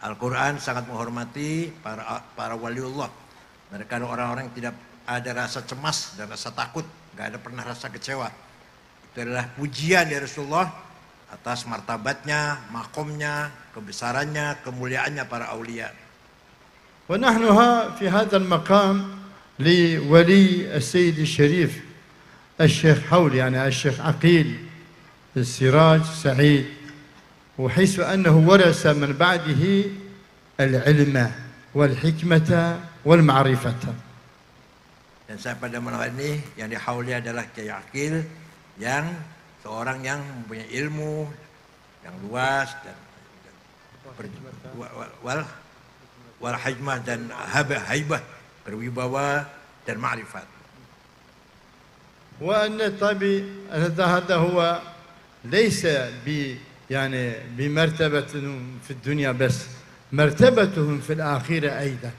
Al-Quran sangat menghormati para waliullah. Mereka adalah orang-orang yang tidak ada rasa cemas dan rasa takut, nggak ada pernah rasa kecewa. Itu adalah pujian dari Rasulullah atas martabatnya, makomnya, kebesarannya, kemuliaannya para aulia. ونحن في هذا المقام لولي السيد الشريف الشيخ حول، يعني الشيخ عقيل السراج سعيد، وحيث أنه ورث من بعده العلم والحكمة والمعرفة. Dan saya pada malam ini yang dihauli adalah Kiai Aqil yang seorang yang mempunyai ilmu yang luas dan wal hikmah dan haibah, berwibawa dan ma'rifat. وأن هذا هو ليس يعني بمرتبة في الدنيا بس، مرتبتهم في الآخرة أيضا.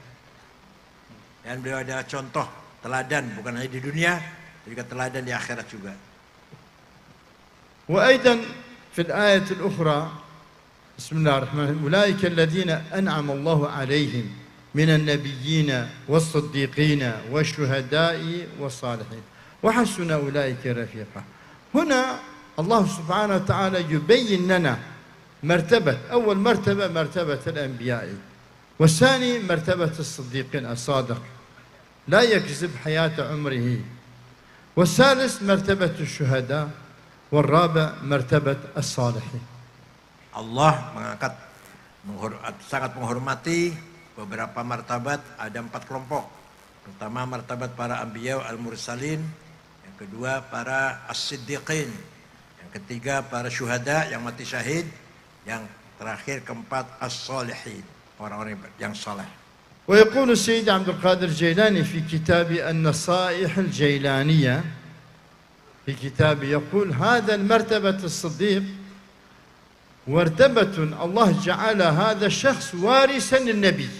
Dan beliau adalah contoh teladan bukan hanya di dunia, juga teladan di akhirat juga. وأيضا في الآية الأخرى بسم الله الرحمن الرحيم أولئك الذين أنعم الله عليهم من النبيين والصديقين والشهداء والصالحين وحسن أولئك رفيقا. هنا الله سبحانه وتعالى يبين لنا مرتبة، أول مرتبة مرتبة الأنبياء، والثاني مرتبة الصديقين الصادق لا يكذب حياة عمره، والثالث مرتبة الشهداء، والرابع مرتبة الصالحين. Allah mengangkat sangat menghormati beberapa martabat, ada 4 kelompok. Pertama martabat para anbiya al-mursalin, yang kedua para as-siddiqin, yang ketiga para syuhada yang mati syahid, yang terakhir keempat as-salihin, orang-orang yang saleh. ويقول السيد عبد القادر الجيلاني في كتاب النصائح الجيلانية، في كتاب يقول هذا المرتبة الصديق مرتبة الله جعل هذا الشخص وارثا للنبي.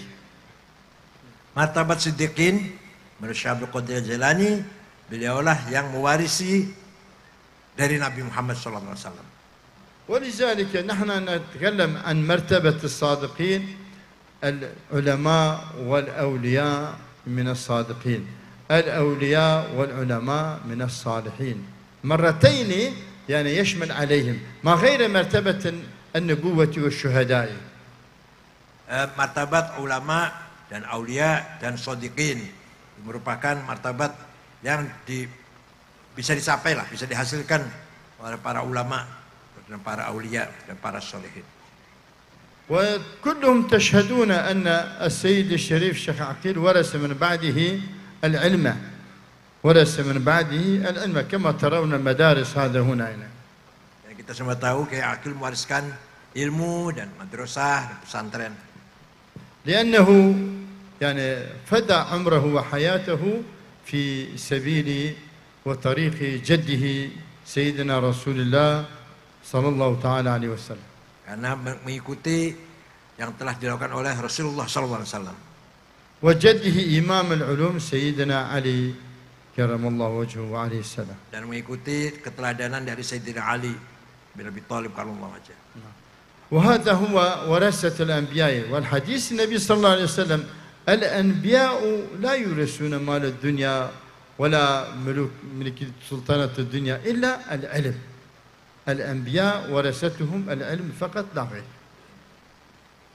Martabat siddiqin menurut Syekh Abdul Qadir Jailani, beliaulah yang mewarisi dari Nabi Muhammad SAW. ولذلك نحن نتكلم عن مرتبة الصادقين، العلماء والأولياء من الصادقين، الأولياء والعلماء من الصالحين، مرتين يعني يشمل عليهم ما غير مرتبة النبوة والشهداء. Martabat ulama dan aulia dan shodiqin merupakan martabat yang bisa dicapai lah, bisa dihasilkan oleh para ulama dan para aulia dan para sholihin. وكلهم تشهدون أن السيد الشريف الشيخ عقيل ورث من بعده العلم، ورث من بعده العلم كما ترون المدارس هذا هنا. Kita semua tahu Kiai Aqil mewariskan ilmu dan madrasah dan pesantren. لأنه يعني فدى عمره وحياته في سبيل وطريق جده سيدنا رسول الله صلى الله تعالى عليه وسلم. Karena mengikuti yang telah dilakukan oleh Rasulullah SAW. وجده إمام العلوم سيدنا علي كرم الله وجهه وعليه السلام. Dan mengikuti keteladanan dari Sayyidina Ali bin Abi Thalib karramallahu wajhah. وهذا هو ورثة الأنبياء، والحديث النبي صلى الله عليه وسلم الأنبياء لا يورثون مال الدنيا ولا ملك سلطنة الدنيا إلا العلم. الأنبياء ورثتهم العلم فقط لا غير.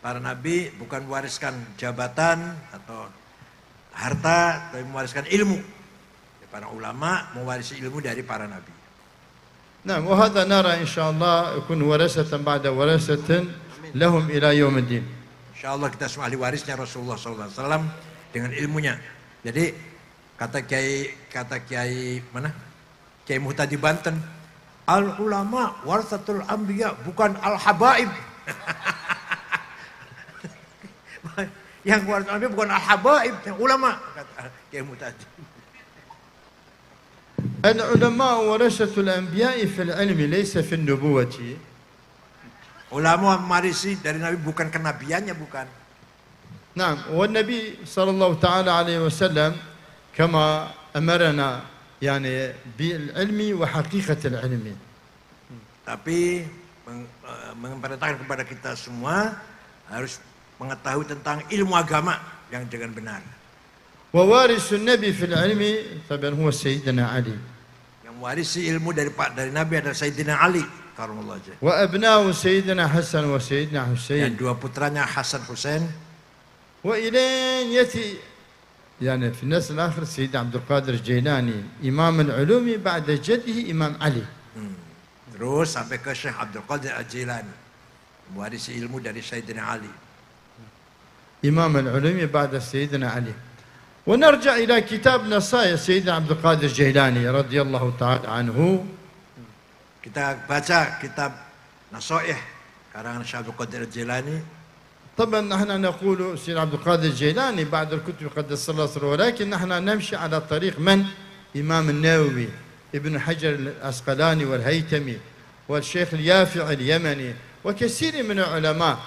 Para nabi bukan mewariskan jabatan atau harta, tapi mewariskan ilmu. Para ulama mewarisi ilmu dari para nabi. نعم، وهذا نرى إن شاء الله يكون ورثة بعد ورثة لهم إلى يوم الدين. Insyaallah kita semua ahli warisnya Rasulullah SAW dengan ilmunya. Jadi kata Kiai mana? Kiai Muhtadi Banten, al ulama warasatul anbiya bukan al habaib. Yang warasatul anbiya bukan al habaib, yang ulama kata Kiai Muhtadi. العلماء ورثة الأنبياء في العلم ليس في النبوة. Ulama mewarisi dari Nabi bukan kenabiannya, bukan. نعم، والنبي صلى الله تعالى عليه وسلم كما أمرنا يعني بالعلم وحقيقة العلم. Tapi memperintahkan kepada kita semua harus mengetahui tentang ilmu agama yang dengan benar. ووارث النبي في العلم طبعا هو سيدنا علي. Yang mewarisi ilmu dari Nabi adalah Sayyidina Ali karramallahu wajhah. وأبناء سيدنا حسن وسيدنا Dan حسين. dua putranya Hasan Husain. وإلين يأتي يعني في النسل الآخر سيد عبد القادر الجيلاني إمام العلوم بعد جده إمام علي. Terus sampai ke Syekh Abdul Qadir Al-Jilani, mewarisi ilmu dari Sayyidina Ali. إمام العلوم بعد سيدنا علي. ونرجع إلى كتاب نصائح سيدنا عبد القادر الجيلاني رضي الله تعالى عنه. Kita baca kitab Nasoih karangan Syekh Abdul Qadir Al-Jilani. طبعا نحن نقول سيدنا عبد القادر الجيلاني بعد الكتب قدس الله سره، ولكن نحن نمشي على طريق من؟ إمام النووي، ابن حجر العسقلاني والهيثمي والشيخ اليافع اليمني وكثير من العلماء.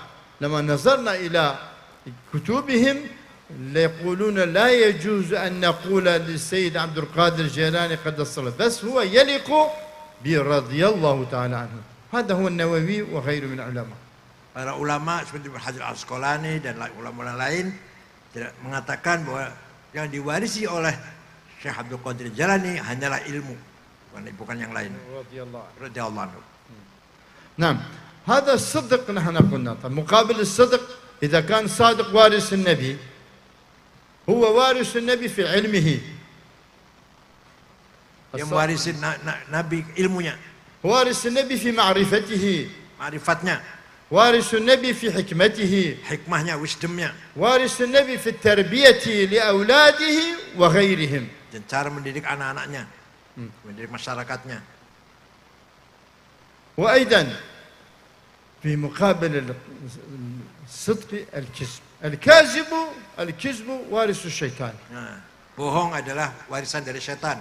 لما نظرنا إلى كتبهم يقولون لا يجوز أن نقول للسيد عبد القادر الجيلاني قدس الله، بس هو يليق برضي الله تعالى عنه. هذا هو النووي وغيره من العلماء. Para ulama seperti Ibnu Hajar Al-Asqalani dan ulama lain tidak mengatakan bahwa yang diwarisi oleh Syekh Abdul Qadir Al-Jilani hanyalah ilmu, bukan yang lain. Radhiyallahu anhu. نعم، هذا الصدق نحن قلنا. مقابل الصدق إذا كان صادق وارث النبي، هو وارث النبي في علمه. Yang mewarisi Nabi ilmunya, وارث النبي في معرفته، ma'rifatnya, وارث النبي في حكمته، hikmahnya, wisdomnya, وارث النبي في التربية لأولاده وغيرهم. dan cara mendidik anak-anaknya, mendidik masyarakatnya. وأيضا في مقابل الصدق الكذب. الكذب وارث الشيطان. Nah, bohong adalah warisan dari setan.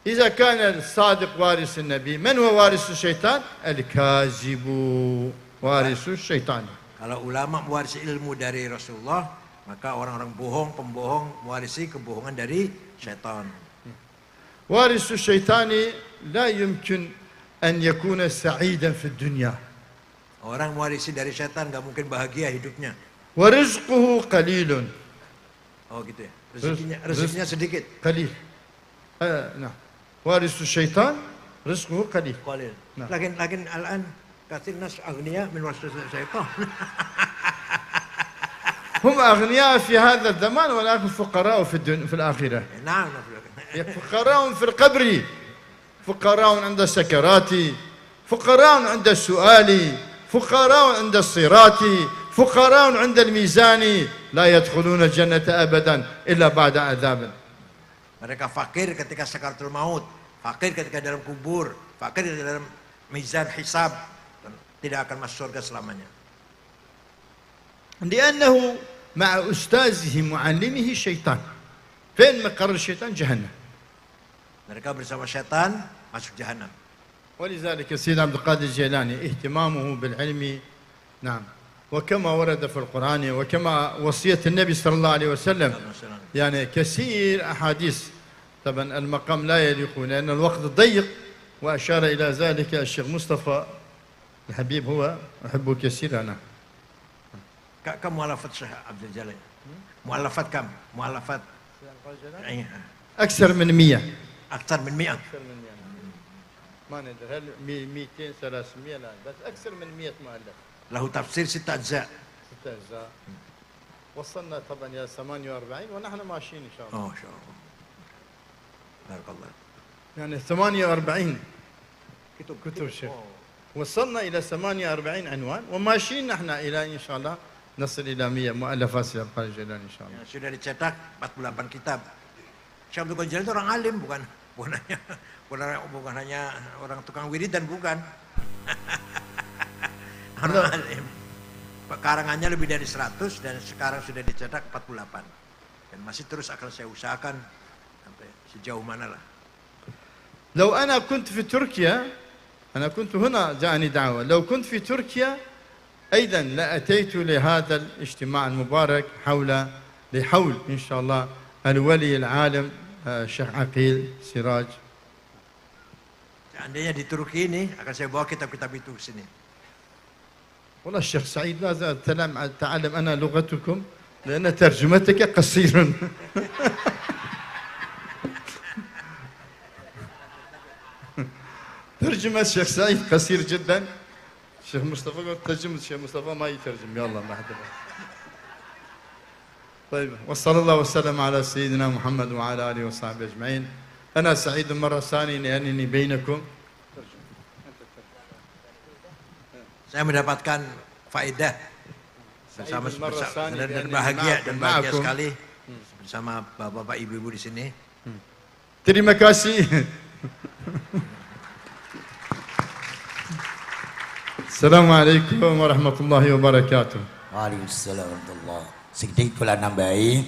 إذا كان الصادق وارث النبي، من هو وارث الشيطان؟ الكاذب وارث الشيطان. Kalau ulama mewarisi ilmu dari Rasulullah, maka orang-orang bohong, pembohong mewarisi kebohongan dari setan. وارث الشيطان لا يمكن أن يكون سعيدا في الدنيا، Orang mewarisi dari setan nggak mungkin bahagia hidupnya. ورزقه قليل. Oh gitu ya. Rezekinya sedikit. قليل. نعم. وارث الشيطان رزقه قليل. Qalil. Nah. Lakin al-an kathir nas aghniya min wasil syaitan. هم أغنياء في هذا الزمان ولكن فقراء في الآخرة. Nah, فقراء في القبر، فقراء عند السكرات، فقراء عند السؤال، فقراء عند الصراط، فقراء عند الميزان، لا يدخلون الجنة أبدا إلا بعد عذاب. mereka fakir ketika sakaratul maut, fakir ketika dalam kubur, fakir dalam mizan hisab, dan tidak akan masuk surga selamanya. لأنه مع أستاذه معلمه الشيطان. فين مقر الشيطان؟ جهنم. Mereka bersama setan masuk jahanam. ولذلك السيد عبد القادر الجيلاني اهتمامه بالعلم، نعم، وكما ورد في القرآن وكما وصية النبي صلى الله عليه وسلم، يعني كثير أحاديث. طبعا المقام لا يليق لأن الوقت ضيق، وأشار إلى ذلك الشيخ مصطفى الحبيب، هو أحبه كثير أنا. Kam mu'alafat Syekh Abdul Jalil. Mu'alafat kam? Mu'alafat. أكثر من 100. Aktar min 100. ما ندري هل 200 300 لا، بس أكثر من 100 مؤلف. Lahu tafsir 6 ajza. 6 أجزاء. وصلنا طبعا إلى 48 ونحن ماشيين إن شاء الله. Oh, insyaallah. Barakallah. يعني 48 كتب الشيخ. وصلنا إلى 48 عنوان وماشيين نحن إلى إن شاء الله نصل إلى 100 مؤلفات سيد القادر الجيلاني إن شاء الله. Yang sudah dicetak 48 kitab. Syekh Abdul Qadir itu orang alim, bukan hanya orang tukang wiridan, bukan. Orang alim. Karangannya lebih dari 100 dan sekarang sudah dicetak 48. Dan masih terus akan saya usahakan sampai sejauh mana lah. لو أنا كنت في تركيا، أنا كنت هنا جاءني دعوة، لو كنت في تركيا أيضا لأتيت لهذا الاجتماع المبارك لحول إن شاء الله الولي العالم الشيخ عقيل سراج. Seandainya di Turki ini akan saya bawa kitab-kitab itu ke sini. والله الشيخ سعيد لا زال أتعلم أنا لغتكم لأن ترجمتك قصير. ترجمة الشيخ سعيد قصير جدا. الشيخ مصطفى قلت ترجمة الشيخ مصطفى ما يترجم، يلا ما حدا. طيب، وصلى الله وسلم على سيدنا محمد وعلى آله وصحبه أجمعين. أنا سعيد مرة ثانية لأنني بينكم. Saya mendapatkan faedah bersama dan bahagia sekali bersama bapak-bapak ibu-ibu di sini. Terima kasih. Assalamualaikum warahmatullahi wabarakatuh. Waalaikumsalam warahmatullahi. Sedikit kula nambahi,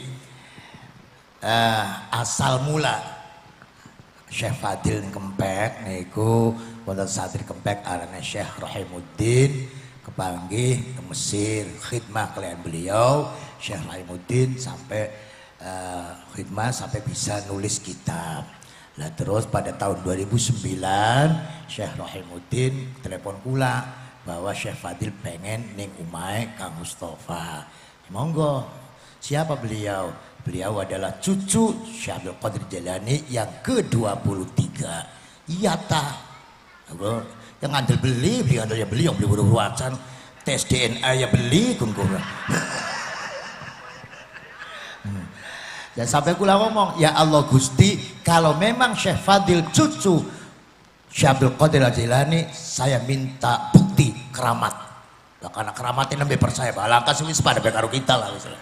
asal mula Syekh Fadil Kempek niku wonten santri Kempek arane Syekh Rahimuddin kepanggih ke Mesir khidmah kalian beliau Syekh Rahimuddin sampai khidmah sampai bisa nulis kitab. Lah terus pada tahun 2009 Syekh Rahimuddin telepon kula bahwa Syekh Fadil pengen ning umahe Kang Mustafa. Monggo. Siapa beliau? Beliau adalah cucu Syekh Abdul Qadir Jailani yang ke-23. Iya ta. Yang ngandel beli ya beli yang beli wacan tes DNA ya beli kun. Dan sampai kula ngomong, ya Allah Gusti, kalau memang Syekh Fadil cucu Syekh Abdul Qadir Jailani, saya minta bukti keramat. Lah karena keramat ini lebih percaya, alangkah wis pada karo kita lah misalnya.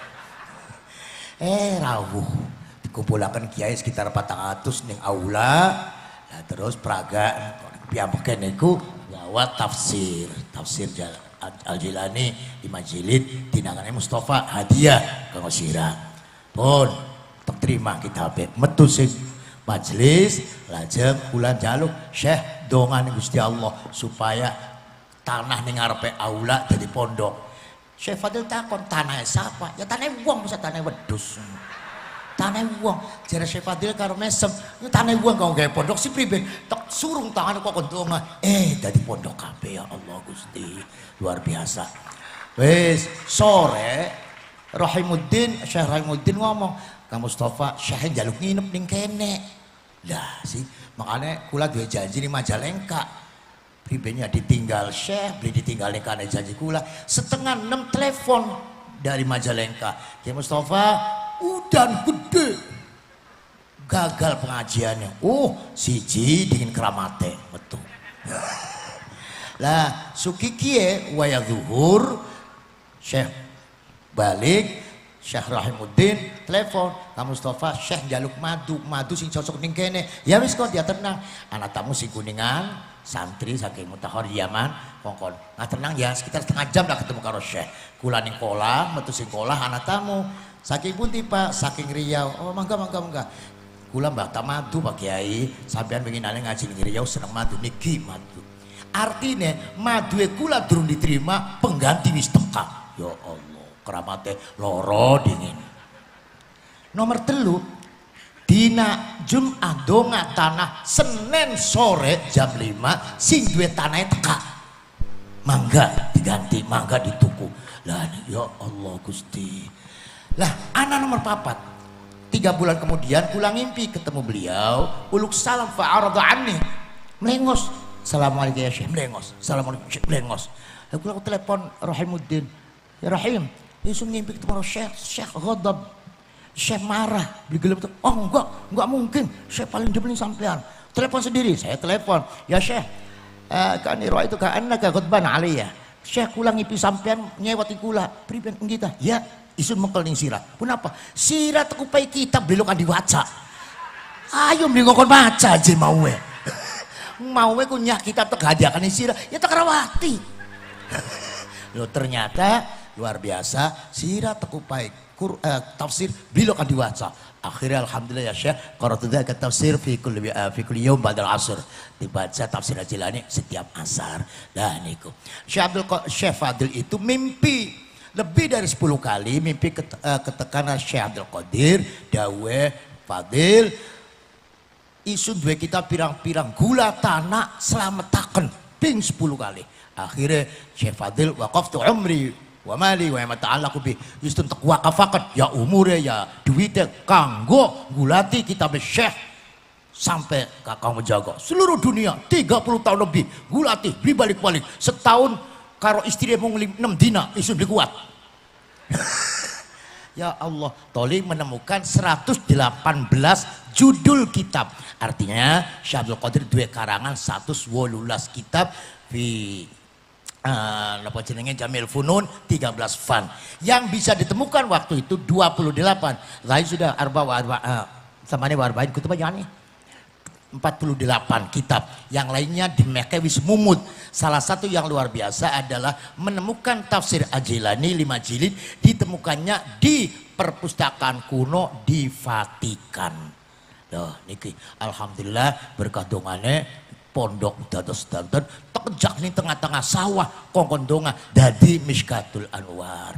Rawuh dikumpulakan kiai sekitar 400 ning aula. Nah terus praga piyambake niku gawa tafsir Al-Jilani di Majilid tinangane Mustafa hadiah kanggo sira. Pun terima kita metu sing majelis lajeng kula njaluk Syekh dongane Gusti Allah supaya tanah ning ngarepe aula dadi pondok. Syekh Fadil takon tanah siapa? Ya tanah wong bisa tanah wedhus. Tanah wong jare Syekh Fadil karo mesem, ya tanah wong kok gawe pondok si priben tek surung tangan kok ndonga. Dadi pondok kabeh ya Allah Gusti. Luar biasa. Wis sore Rahimuddin, Syekh Rahimuddin ngomong, Kang Mustafa, Syekh njaluk nginep ning kene. Lah sih, makanya kula duwe janji di Majalengka. Pribenya ditinggal Syekh, beli ditinggal ning kene janji kula. Setengah 6 telepon dari Majalengka. Ya Mustafa, udan gede. Gagal pengajiannya. Siji dingin keramate, betul. Lah, sukikie waya zuhur Syekh balik Syekh Rahimuddin telepon Kang Mustafa, Syekh njaluk madu sing cocok ning kene. Ya wis kok dia tenang. Anak tamu sing Kuningan, santri saking Mutahar Yaman, kongkon. Nah tenang ya, sekitar setengah jam lah ketemu karo Syekh. Kula ning kolam, metu sing kolah anak tamu. Saking pundi Pak? Saking Riau. Oh mangga. Kula mbah ta madu Pak Kiai, sampean pengen nang ngaji ning Riau seneng madu niki madu. Artine madue kula durung diterima, pengganti wis teka. Ya Allah, keramate loro dingin. Nomor 3 dina Jumat donga tanah Senin sore jam 5 sing duwe tanahe teka. Mangga diganti, mangga dituku. Lah ya Allah Gusti. Lah anak nomor 4 3 bulan kemudian kula ngimpi ketemu beliau, uluk salam fa'arada anni. Melengos. Assalamualaikum ya Syekh, melengos. Assalamualaikum Syekh, melengos. Lalu aku telepon Rahimuddin. Ya Rahim, isu ngimpi ketemu Syekh ghadab. Syekh marah, beli gelap itu. Oh enggak mungkin. Syekh paling depan sampean. Telepon sendiri, saya telepon. Ya Syekh, kan roh itu ka'annaka ghadban aliyah. Syekh kula ngipi sampean nyewati kula. Priben kita. Ya, isun mekel ning sirah. Kenapa? Sirah tekupai kitab belokan diwaca. Ayo beli ngokon baca aja mau ku nyak kitab tek hadiahkan sirah. Ya tak rawati. Loh ternyata luar biasa sirah tekupai tafsir belokan diwaca. Akhirnya alhamdulillah ya Syekh qara'tu dzaka tafsir fi kulli yawm ba'dal asr. Dibaca tafsir Al-Jilani setiap asar. Nah niku. Syekh Fadil itu mimpi lebih dari 10 kali mimpi ketekanan Syekh Abdul Qadir dawe Fadil isu duwe kita pirang-pirang gula tanah selametaken ping 10 kali. Akhirnya Syekh Fadil waqaftu umri wa mali wa ma ta'allaqu bi justru tak wakafakan ya umure ya duwite kanggo gulati kitab Syekh sampai kakak menjaga seluruh dunia 30 tahun lebih gulati dibalik-balik setahun karo istri mau 6 dina isu lebih kuat. Ya Allah, Toli menemukan 118 judul kitab. Artinya Syekh Abdul Qadir dua karangan 118 kitab fi Napa jenenge Jamil Funun 13 fan yang bisa ditemukan waktu itu 28. Lain sudah samane warbain kutub yani 48 kitab, yang lainnya di Mekah wis mumut. Salah satu yang luar biasa adalah menemukan tafsir Ajilani 5 jilid, ditemukannya di perpustakaan kuno di Vatikan. Loh niki alhamdulillah berkah dongane pondok dados danten tekejak ning tengah-tengah sawah kongkon donga dadi Miskatul Anwar.